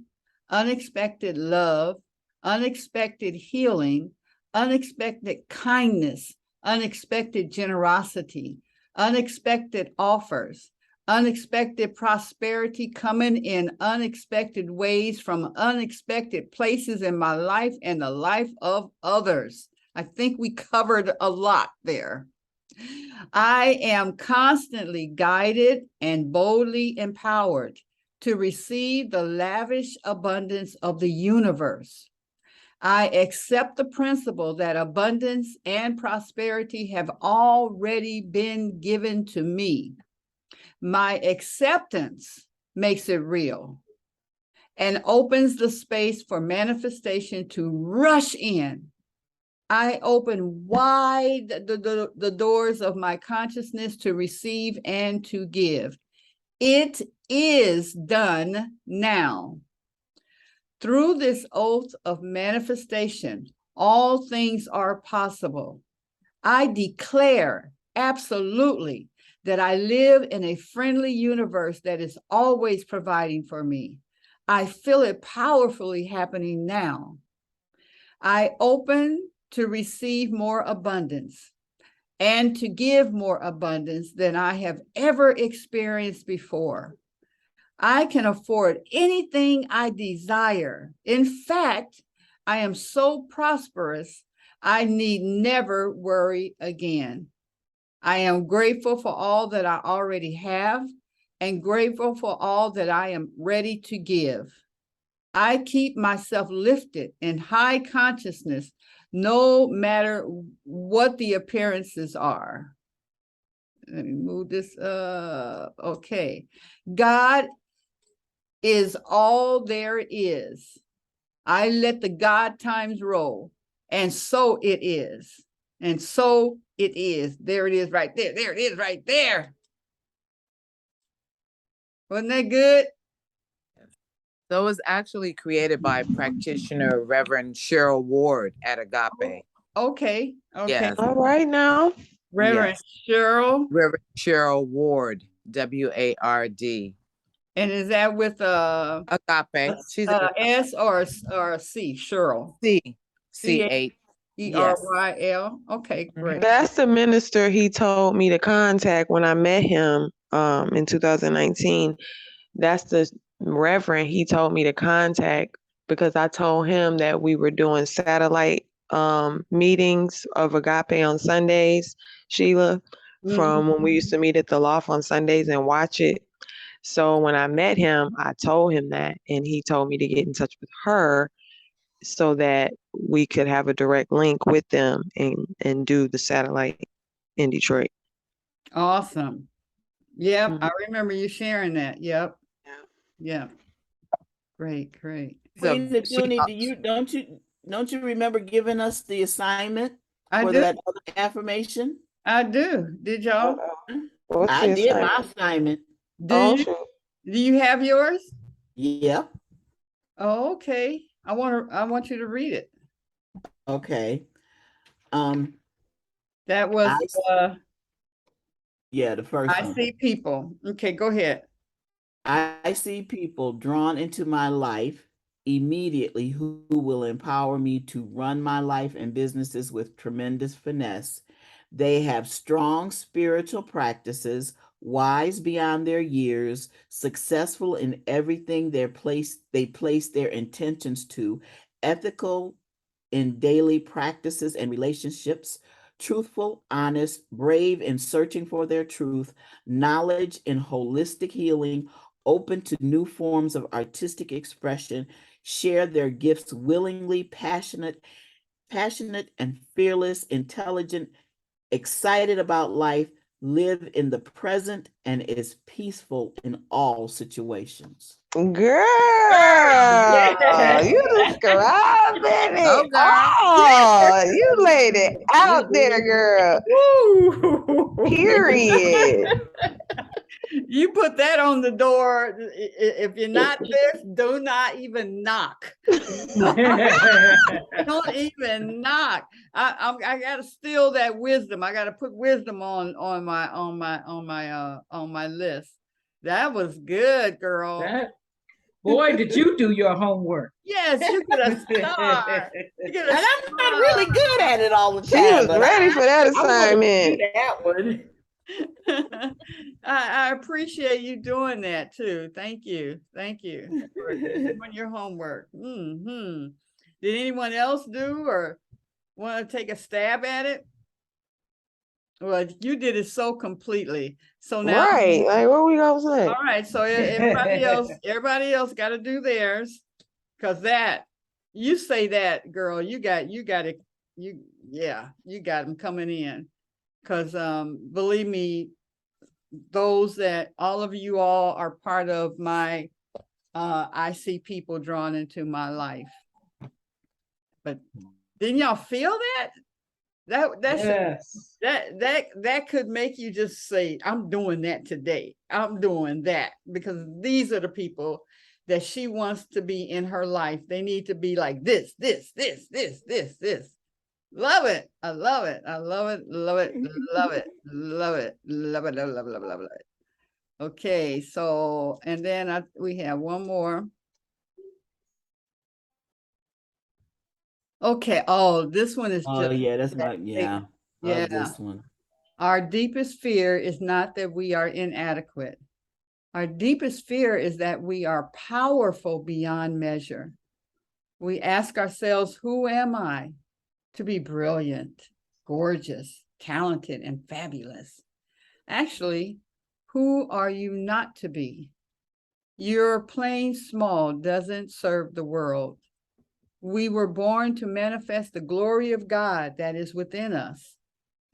unexpected love, unexpected healing, unexpected kindness, unexpected generosity, unexpected offers, unexpected prosperity coming in unexpected ways from unexpected places in my life and the life of others. I think we covered a lot there. I am constantly guided and boldly empowered to receive the lavish abundance of the universe. I accept the principle that abundance and prosperity have already been given to me. My acceptance makes it real and opens the space for manifestation to rush in. I open wide the doors of my consciousness to receive and to give. It is done now. Through this oath of manifestation, all things are possible. I declare absolutely that I live in a friendly universe that is always providing for me. I feel it powerfully happening now. I open to receive more abundance and to give more abundance than I have ever experienced before. I can afford anything I desire. In fact, I am so prosperous, I need never worry again. I am grateful for all that I already have and grateful for all that I am ready to give. I keep myself lifted in high consciousness, no matter what the appearances are. Let me move this up. Okay. God is all there is. I let the God times roll, and so it is. And so it is. There it is right there. There it is right there. Wasn't that good? So it was actually created by practitioner Reverend Cheryl Ward at Agape. Okay. Okay. Yes. All right now. Reverend Yes. Cheryl. Reverend Cheryl Ward, WARD. And is that with Agape. She's a S or C? Cheryl. C8. Cheryl. Okay, great. That's the minister he told me to contact when I met him in 2019. That's the reverend he told me to contact because I told him that we were doing satellite meetings of Agape on Sundays, Sheila, from when we used to meet at the loft on Sundays and watch it. So when I met him, I told him that, and he told me to get in touch with her so that we could have a direct link with them and do the satellite in Detroit. Awesome. Yep, I remember you sharing that. Yep. Yeah. Great, great. Queen Junie, don't you remember giving us the assignment for that other affirmation? I do. Did y'all? I did my assignment. Do you have yours? Yep. Oh, okay. I want you to read it. Okay. That was the first one. I see people. Okay, go ahead. I see people drawn into my life immediately who will empower me to run my life and businesses with tremendous finesse. They have strong spiritual practices, wise beyond their years, successful in everything they place their intentions to, ethical in daily practices and relationships, truthful, honest, brave in searching for their truth, knowledge in holistic healing, open to new forms of artistic expression, share their gifts willingly, passionate and fearless, intelligent, excited about life, live in the present, and is peaceful in all situations. Girl, Yeah. you describing Go, it. girl. Oh, you laid it out there, girl. Woo! Period. You put that on the door. If you're not this, do not even knock. Don't even knock. I gotta steal that wisdom. I gotta put wisdom on my list. That was good, girl. Boy, did you do your homework. Yes, you get a star. You get a And I'm not really good at it all the She time, was but ready for that I wanted to do assignment. that one. I appreciate you doing that too. Thank you. Thank you for doing your homework. Did anyone else do or want to take a stab at it? Well, you did it so completely. So now, Right. Like, what we gonna say? all right. So everybody else got to do theirs, because that you say that, girl. You got it. You got them coming in. Because believe me, those that all of you all are part of my I see people drawn into my life. But didn't y'all feel that? Yes. That could make you just say, I'm doing that today. I'm doing that, because these are the people that she wants to be in her life. They need to be like this. Love it. I love it. I love it. Love it. Love it. Love it. Love it. Love it. Okay, so and then we have one more. Okay. Oh, this one is Oh just yeah, that's my yeah. yeah. This one. Our deepest fear is not that we are inadequate. Our deepest fear is that we are powerful beyond measure. We ask ourselves, who am I to be brilliant, gorgeous, talented, and fabulous? Actually, who are you not to be? Your playing small doesn't serve the world. We were born to manifest the glory of God that is within us.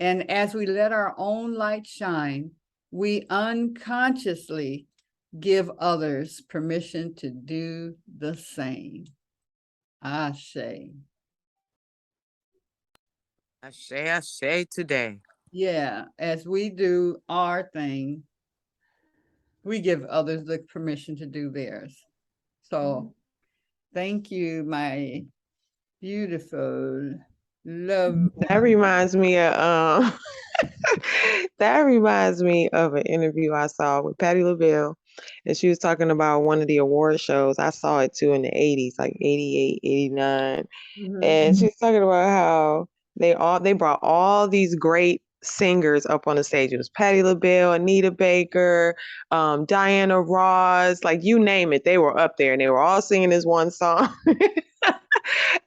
And as we let our own light shine, we unconsciously give others permission to do the same. Ashe. Ashe today. Yeah, as we do our thing, we give others the permission to do theirs. So thank you, my beautiful love. That reminds me of that reminds me of an interview I saw with Patti LaBelle, and she was talking about one of the award shows. I saw it too in the 80s, like 88, 89. And she's talking about how they brought all these great singers up on the stage. It was Patti LaBelle, Anita Baker, Diana Ross, like you name it, they were up there and they were all singing this one song.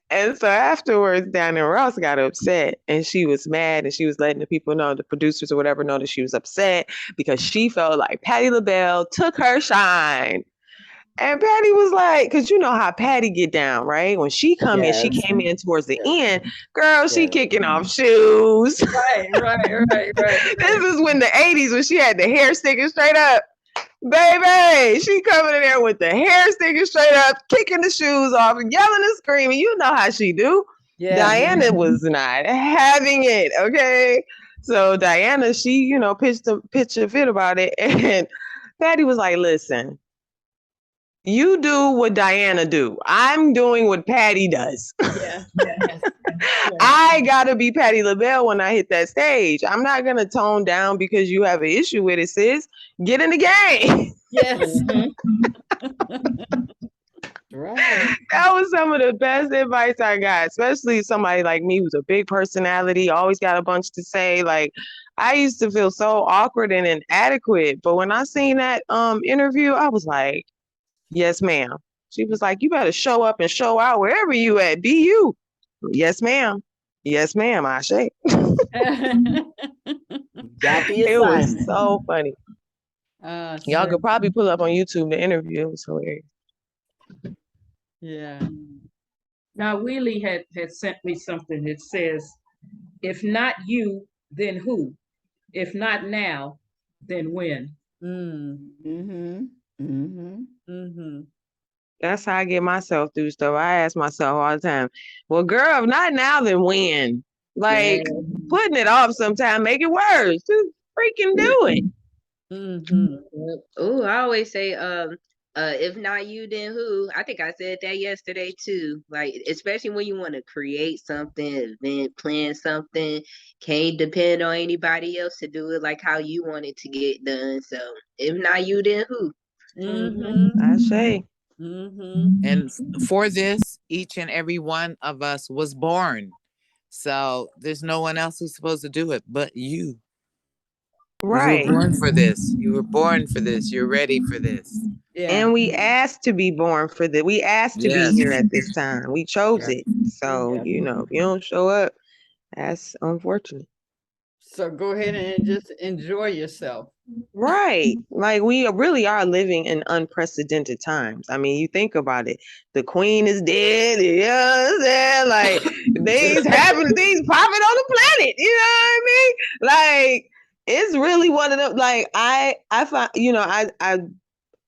And so afterwards, Diana Ross got upset and she was mad and she was letting the people know, the producers or whatever, know that she was upset because she felt like Patti LaBelle took her shine. And Patty was like, because you know how Patty get down, right? When she come in, she came in towards the end. Girl, she kicking off shoes. Right. This is when the 80s, when she had the hair sticking straight up. Baby, she coming in there with the hair sticking straight up, kicking the shoes off, and yelling and screaming. You know how she do. Yeah. Diana was not having it, okay? So Diana, she, pitched a fit about it. And Patty was like, listen, you do what Diana do. I'm doing what Patty does. Yeah. I gotta be Patti LaBelle when I hit that stage. I'm not gonna tone down because you have an issue with it, sis. Get in the game. Yes. Right. That was some of the best advice I got, especially somebody like me who's a big personality, always got a bunch to say. Like, I used to feel so awkward and inadequate, but when I seen that interview, I was like, yes, ma'am. She was like, you better show up and show out wherever you at. Be you. Yes, ma'am. Yes, ma'am. I say. Got the It was assignment. so funny. Y'all could probably pull up on YouTube the interview. It was hilarious. Yeah. Now, Wheelie had sent me something that says, if not you, then who? If not now, then when? Mm. Mm-hmm. That's how I get myself through stuff. I ask myself all the time, well, girl, if not now, then when? Like, putting it off sometime, make it worse. Just freaking do it. Oh, I always say, if not you, then who? I think I said that yesterday too. Like, especially when you want to create something, event, plan something, can't depend on anybody else to do it like how you want it to get done. So, if not you, then who? I say. And for this, each and every one of us was born. So there's no one else who's supposed to do it but you. Right. You were born for this. You were born for this. You're ready for this. Yeah. And we asked to be born for this. We asked to be here at this time. We chose it. So, if you don't show up, that's unfortunate. So go ahead and just enjoy yourself. Right. Like, we really are living in unprecedented times. I mean, you think about it. The queen is dead. You know what I'm saying? Like, things happen, things popping on the planet. You know what I mean? Like, it's really one of them. Like, I find,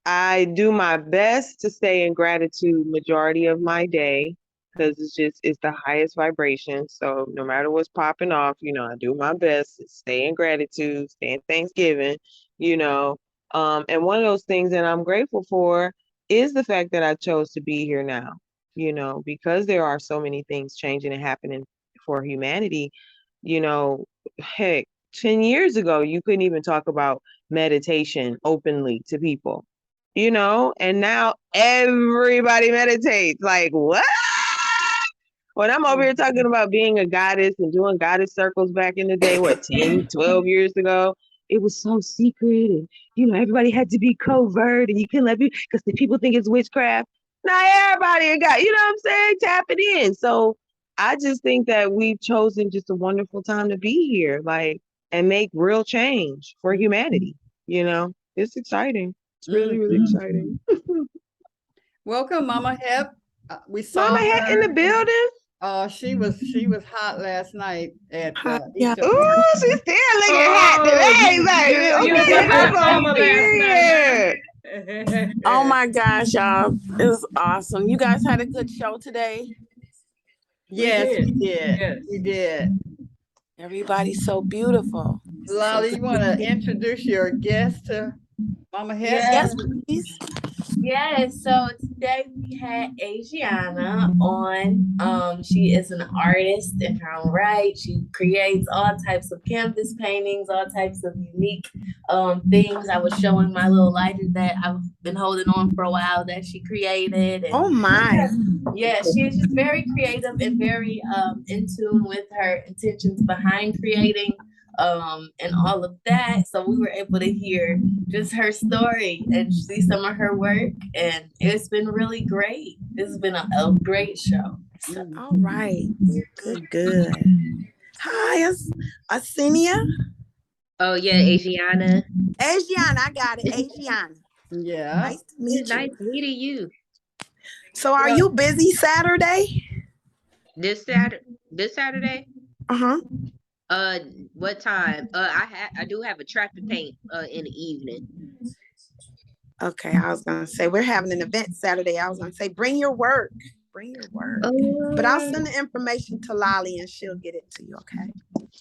I do my best to stay in gratitude majority of my day, because it's the highest vibration. So no matter what's popping off, I do my best to stay in gratitude, stay in Thanksgiving, and one of those things that I'm grateful for is the fact that I chose to be here now, because there are so many things changing and happening for humanity. Heck, 10 years ago, you couldn't even talk about meditation openly to people, and now everybody meditates. Like, what? When I'm over here talking about being a goddess and doing goddess circles back in the day, 10, 12 years ago, it was so secret. And, everybody had to be covert and you couldn't let people, because the people think it's witchcraft. Now everybody got, what I'm saying? Tap it in. So I just think that we've chosen just a wonderful time to be here, and make real change for humanity. It's exciting. It's really, really exciting. Welcome, Mama Hep. We saw Mama Hep in the building. She was hot last night at Yeah. Easter. Ooh, she's still looking hot today. You was a hot mama last night. Oh my gosh, y'all. It was awesome. You guys had a good show today. Yes, we did. Yes. We did. Everybody's so beautiful. Lolly, you want to introduce your guest to Mama Hep? Yes, please. Yes, so today we had Asiana on. She is an artist in her own right. She creates all types of canvas paintings, all types of unique things. I was showing my little lighter that I've been holding on for a while that she created. And oh my. yeah, she is just very creative and very in tune with her intentions behind creating and all of that. So we were able to hear just her story and see some of her work, and it's been really great. This has been a great show. So, all right. Good. Hi, Asinia. Oh yeah, Asiana. Asiana, I got it. Asiana. Yeah. Nice to meet you. Nice meeting you. So are you busy Saturday? This Saturday? Uh-huh. What time? I do have a trap and paint in the evening. Okay, I was gonna say we're having an event Saturday. I was gonna say bring your work. Bring your work. But I'll send the information to Lolly and she'll get it to you, okay?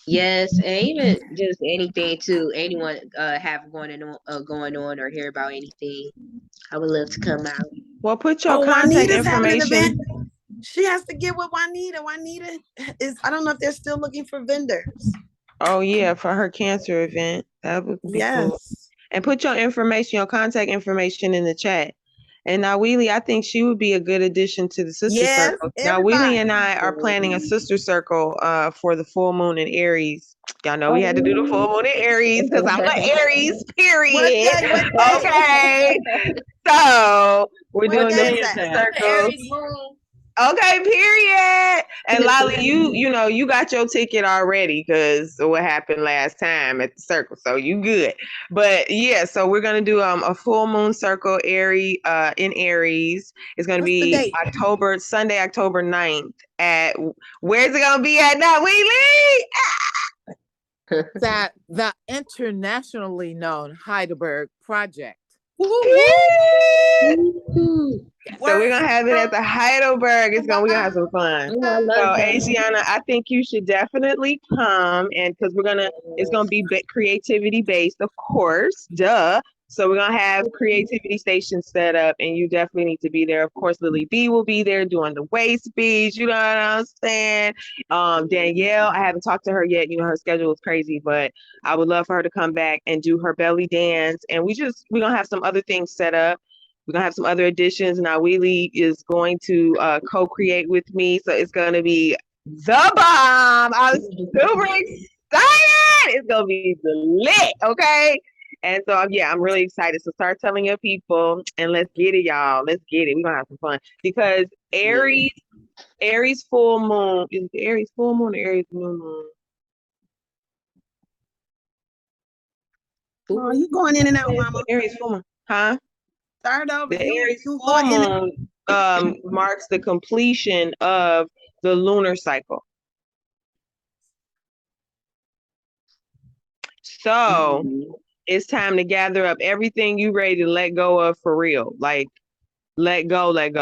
Yes, and even just anything too. Anyone have going on or hear about anything, I would love to come out. Well, put your contact Juanita's having an information. event. She has to get with Juanita. Juanita is, I don't know if they're still looking for vendors. Oh yeah, for her cancer event. That would be cool. And put your information, your contact information in the chat. And now Wheelie, I think she would be a good addition to the sister circle. Now Wheelie and I are planning a sister circle for the full moon in Aries. Y'all know we had to do the full moon in Aries because I'm an Aries, period. What day? Okay. So we're doing the circles. Okay, period. And Lolly, you got your ticket already because what happened last time at the circle. So you good. But yeah, so we're gonna do a full moon circle in Aries. It's gonna be Sunday, October 9th at where's it gonna be at now, Wheelie? That the internationally known Heidelberg Project. So we're gonna have it at the Heidelberg. We're gonna have some fun. Oh, I So love that. Asiana, I think you should definitely come, and because it's gonna be creativity based, of course, duh. So we're gonna have creativity stations set up, and you definitely need to be there. Of course, Lily B will be there doing the waist beats. You know what I'm saying? Danielle, I haven't talked to her yet. You know, her schedule is crazy, but I would love for her to come back and do her belly dance. And we're gonna have some other things set up. We're gonna have some other additions. Now Wheelie is going to co-create with me, so it's gonna be the bomb. I'm super excited. It's gonna be lit, okay? And so yeah, I'm really excited. So start telling your people, and let's get it, y'all. Let's get it. We're gonna have some fun because Aries full moon is the Aries full moon or Aries new moon. Oh, you going in and out, Mama? Aries full moon, huh? Start over. The You Aries you full going in and moon marks the completion of the lunar cycle. So it's time to gather up everything you ready to let go of for real. Like let go, like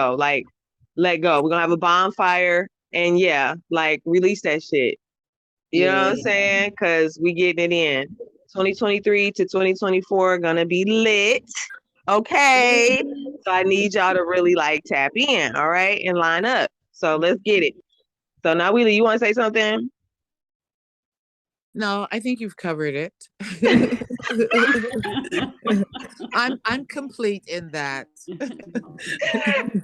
let go. We're gonna have a bonfire and yeah, like release that shit. You know what I'm saying? Cause we getting it in. 2023 to 2024 gonna be lit. Okay. So I need y'all to really like tap in, all right, and line up. So let's get it. So now, Wheelie, you want to say something? No, I think you've covered it. I'm complete in that.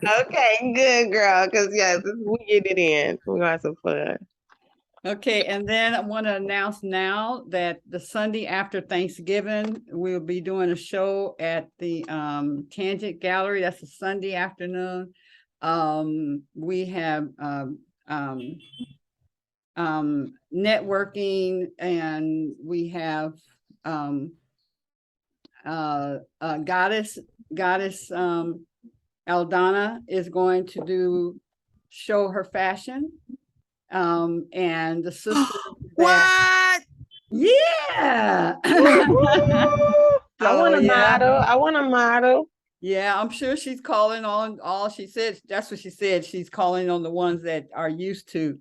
Okay, good girl. Because yes, we get it in. We're gonna have some fun. Okay, and then I want to announce now that the Sunday after Thanksgiving, we'll be doing a show at the Tangent Gallery. That's a Sunday afternoon. We have networking, and we have goddess Aldana is going to show her fashion. And the sister what? Yeah. I want a model. I want a model. Yeah, I'm sure she's calling on all she said. That's what she said. She's calling on the ones that are used to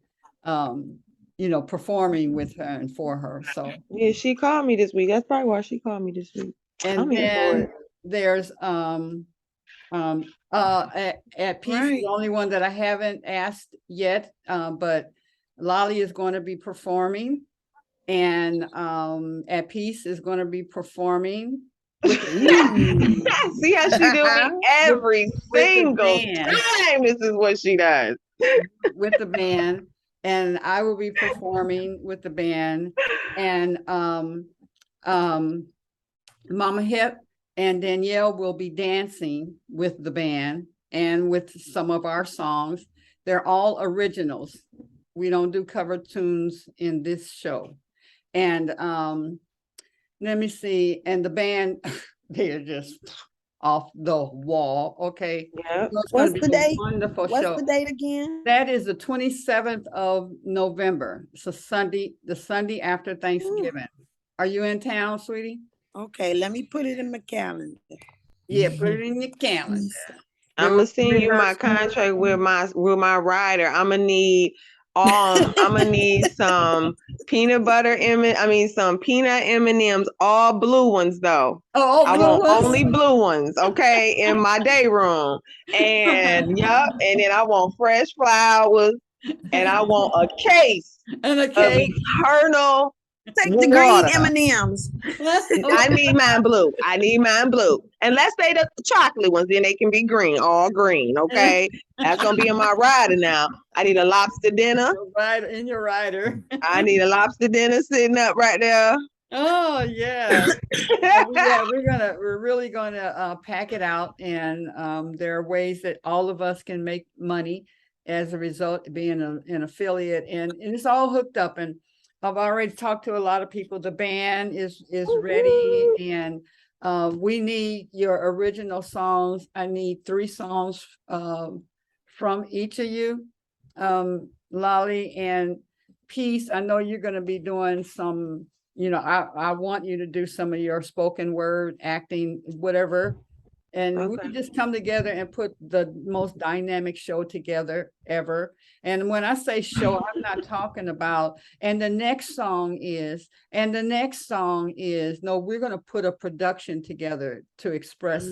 performing with her and for her. So yeah, she called me this week. That's probably why she called me this week. And I'm here for it. There's at Peace, Right. the only one that I haven't asked yet, but Lolly is going to be performing, and at Peace is going to be performing. See how she do it every single time. This is what she does with the band, and I will be performing with the band, and Mama Hip and Danielle will be dancing with the band and with some of our songs. They're all originals. We don't do cover tunes in this show. And let me see. And the band, they are just off the wall. Okay. Yeah. What's the date? Wonderful What's show. the date again? That is the 27th of November. So Sunday, the Sunday after Thanksgiving. Are you in town, sweetie? Okay, let me put it in my calendar. Yeah, put it in your calendar. I'm gonna send you my contract with my rider. I'm gonna need some peanut butter some peanut M&Ms, all blue ones though. I want only blue ones, okay, in my day room. And yep, and then I want fresh flowers, and I want a case of eternal Take water. the green M&Ms. I need mine blue. Unless they the chocolate ones, then they can be green, all green. Okay, that's gonna be in my rider now. I need a lobster dinner. In your rider. I need a lobster dinner sitting up right there. Oh yeah. We're really gonna pack it out, and there are ways that all of us can make money as a result of being an affiliate, and it's all hooked up. And I've already talked to a lot of people. The band is ready, and we need your original songs. I need 3 songs from each of you, Lolly and Peace. I know you're going to be doing some. I want you to do some of your spoken word acting, whatever And we Okay. just come together and put the most dynamic show together ever. And when I say show, I'm not talking about, and the next song is, and the next song is, no, we're going to put a production together to express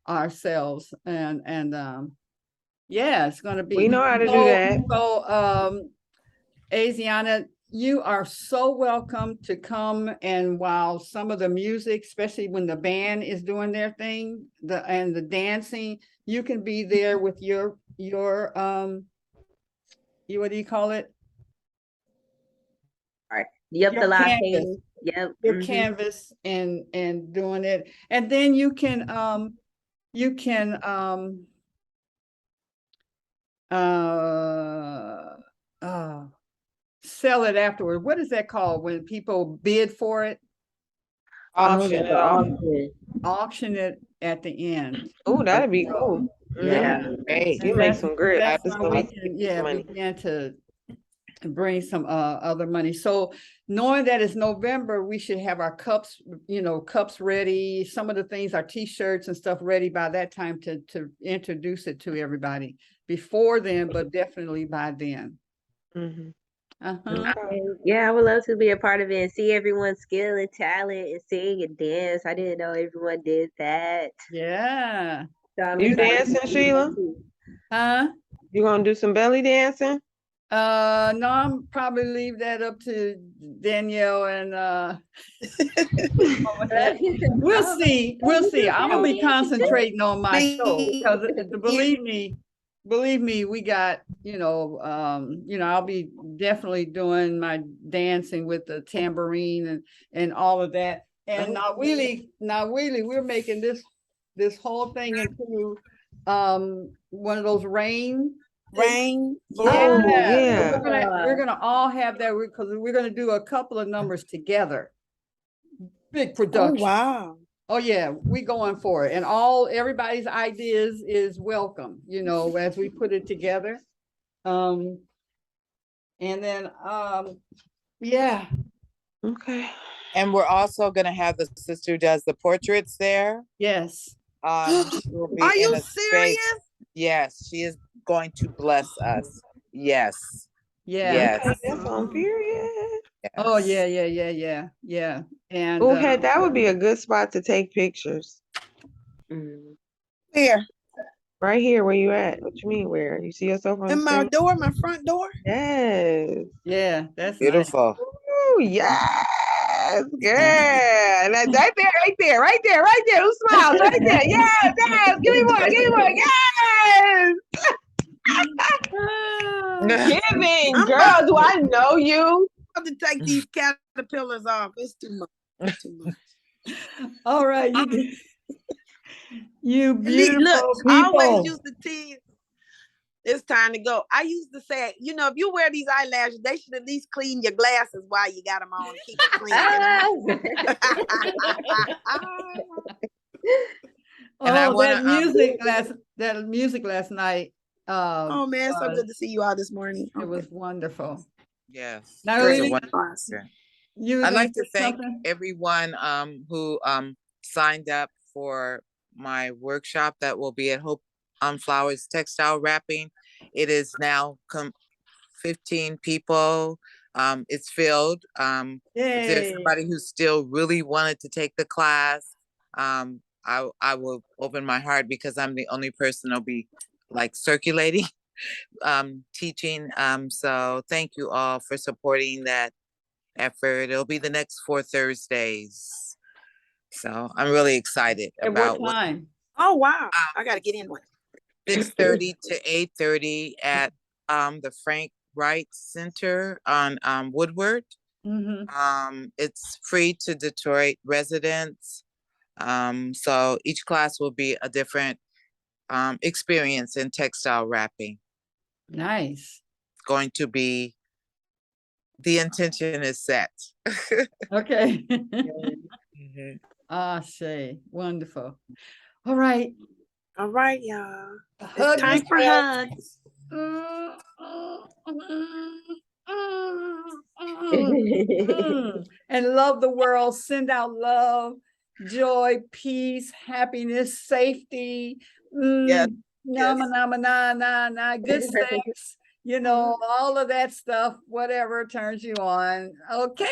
ourselves. And yeah, it's going to be. We know how to do that. So, Asiana, you are so welcome to come, and while some of the music, especially when the band is doing their thing, and the dancing, you can be there with your what do you call it? Yep, Your the live canvas. painting. Yep. Your canvas and doing it. And then you can uh sell it afterward. What is that called when people bid for it? Auction it off. Auction it at the end. Oh, that'd be cool. Yeah. Great. You make some great That's artists how we like can, money. begin to bring some other money. So knowing that it's November, we should have our cups, cups ready, some of the things, our t-shirts and stuff ready by that time to introduce it to everybody before then, but definitely by then. Okay. Yeah, I would love to be a part of it and see everyone's skill and talent and sing and dance. I didn't know everyone did that. Yeah. So I'm You excited dancing, to see Sheila? that too. Huh? You gonna do some belly dancing? No, I'm probably leave that up to Danielle and we'll see. I'm gonna be concentrating on my show because believe me, we got, I'll be definitely doing my dancing with the tambourine and all of that. And now really, we're making this whole thing into one of those rain. Oh, Yeah. So we're gonna all have that because we're gonna do a couple of numbers together. Big oh, production. wow. Oh yeah, we going for it. And everybody's ideas is welcome, as we put it together. And then yeah. Okay. And we're also going to have the sister who does the portraits there. Yes. She will be Are in you a space. serious? Yes, she is going to bless us. Yes. Yeah. Yes. Okay, that's on period. Oh yeah. And Oh, head, that would be a good spot to take pictures. Where? Right here, where you at? What you mean, where? You see yourself on In the my stage? door, my front door? Yes. yeah, that's beautiful. Oh, yes, good. That's right there. Who smiles? Right there. Yes. Give me more. Yes. Giving, girl. Do I know you? I have to take these caterpillars off. It's too much. All right, you beautiful Look, people. I always used to tease. It's time to go. I used to say, if you wear these eyelashes, they should at least clean your glasses while you got them on and keep it clean. That music last night. Oh man, it's so good to see you all this morning. It was wonderful. Yes. Now, Great. awesome. I'd like to thank everyone who signed up for my workshop that will be at Hope Flowers Textile Wrapping. It is now 15 people. It's filled. If there's somebody who still really wanted to take the class, I will open my heart because I'm the only person that'll be like circulating, teaching. So thank you all for supporting that effort. It'll be the next 4 Thursdays. So I'm really excited about what time. Oh wow. I gotta get in one. 6:30 to 8:30 at the Frank Wright Center on Woodward. It's free to Detroit residents. So each class will be a different experience in textile wrapping. Nice. It's going to be, the intention is set. Okay. Say wonderful. All right. All right, y'all. It's time for hugs. And love the world. Send out love. joy, peace, happiness, safety, Yes, yes. good sex, all of that stuff, whatever turns you on. Okay.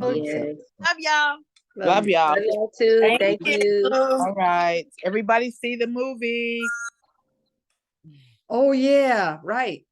Yes. Love y'all. Love y'all. Love y'all too. Thank you. All right. Everybody see the movie. Oh yeah, right.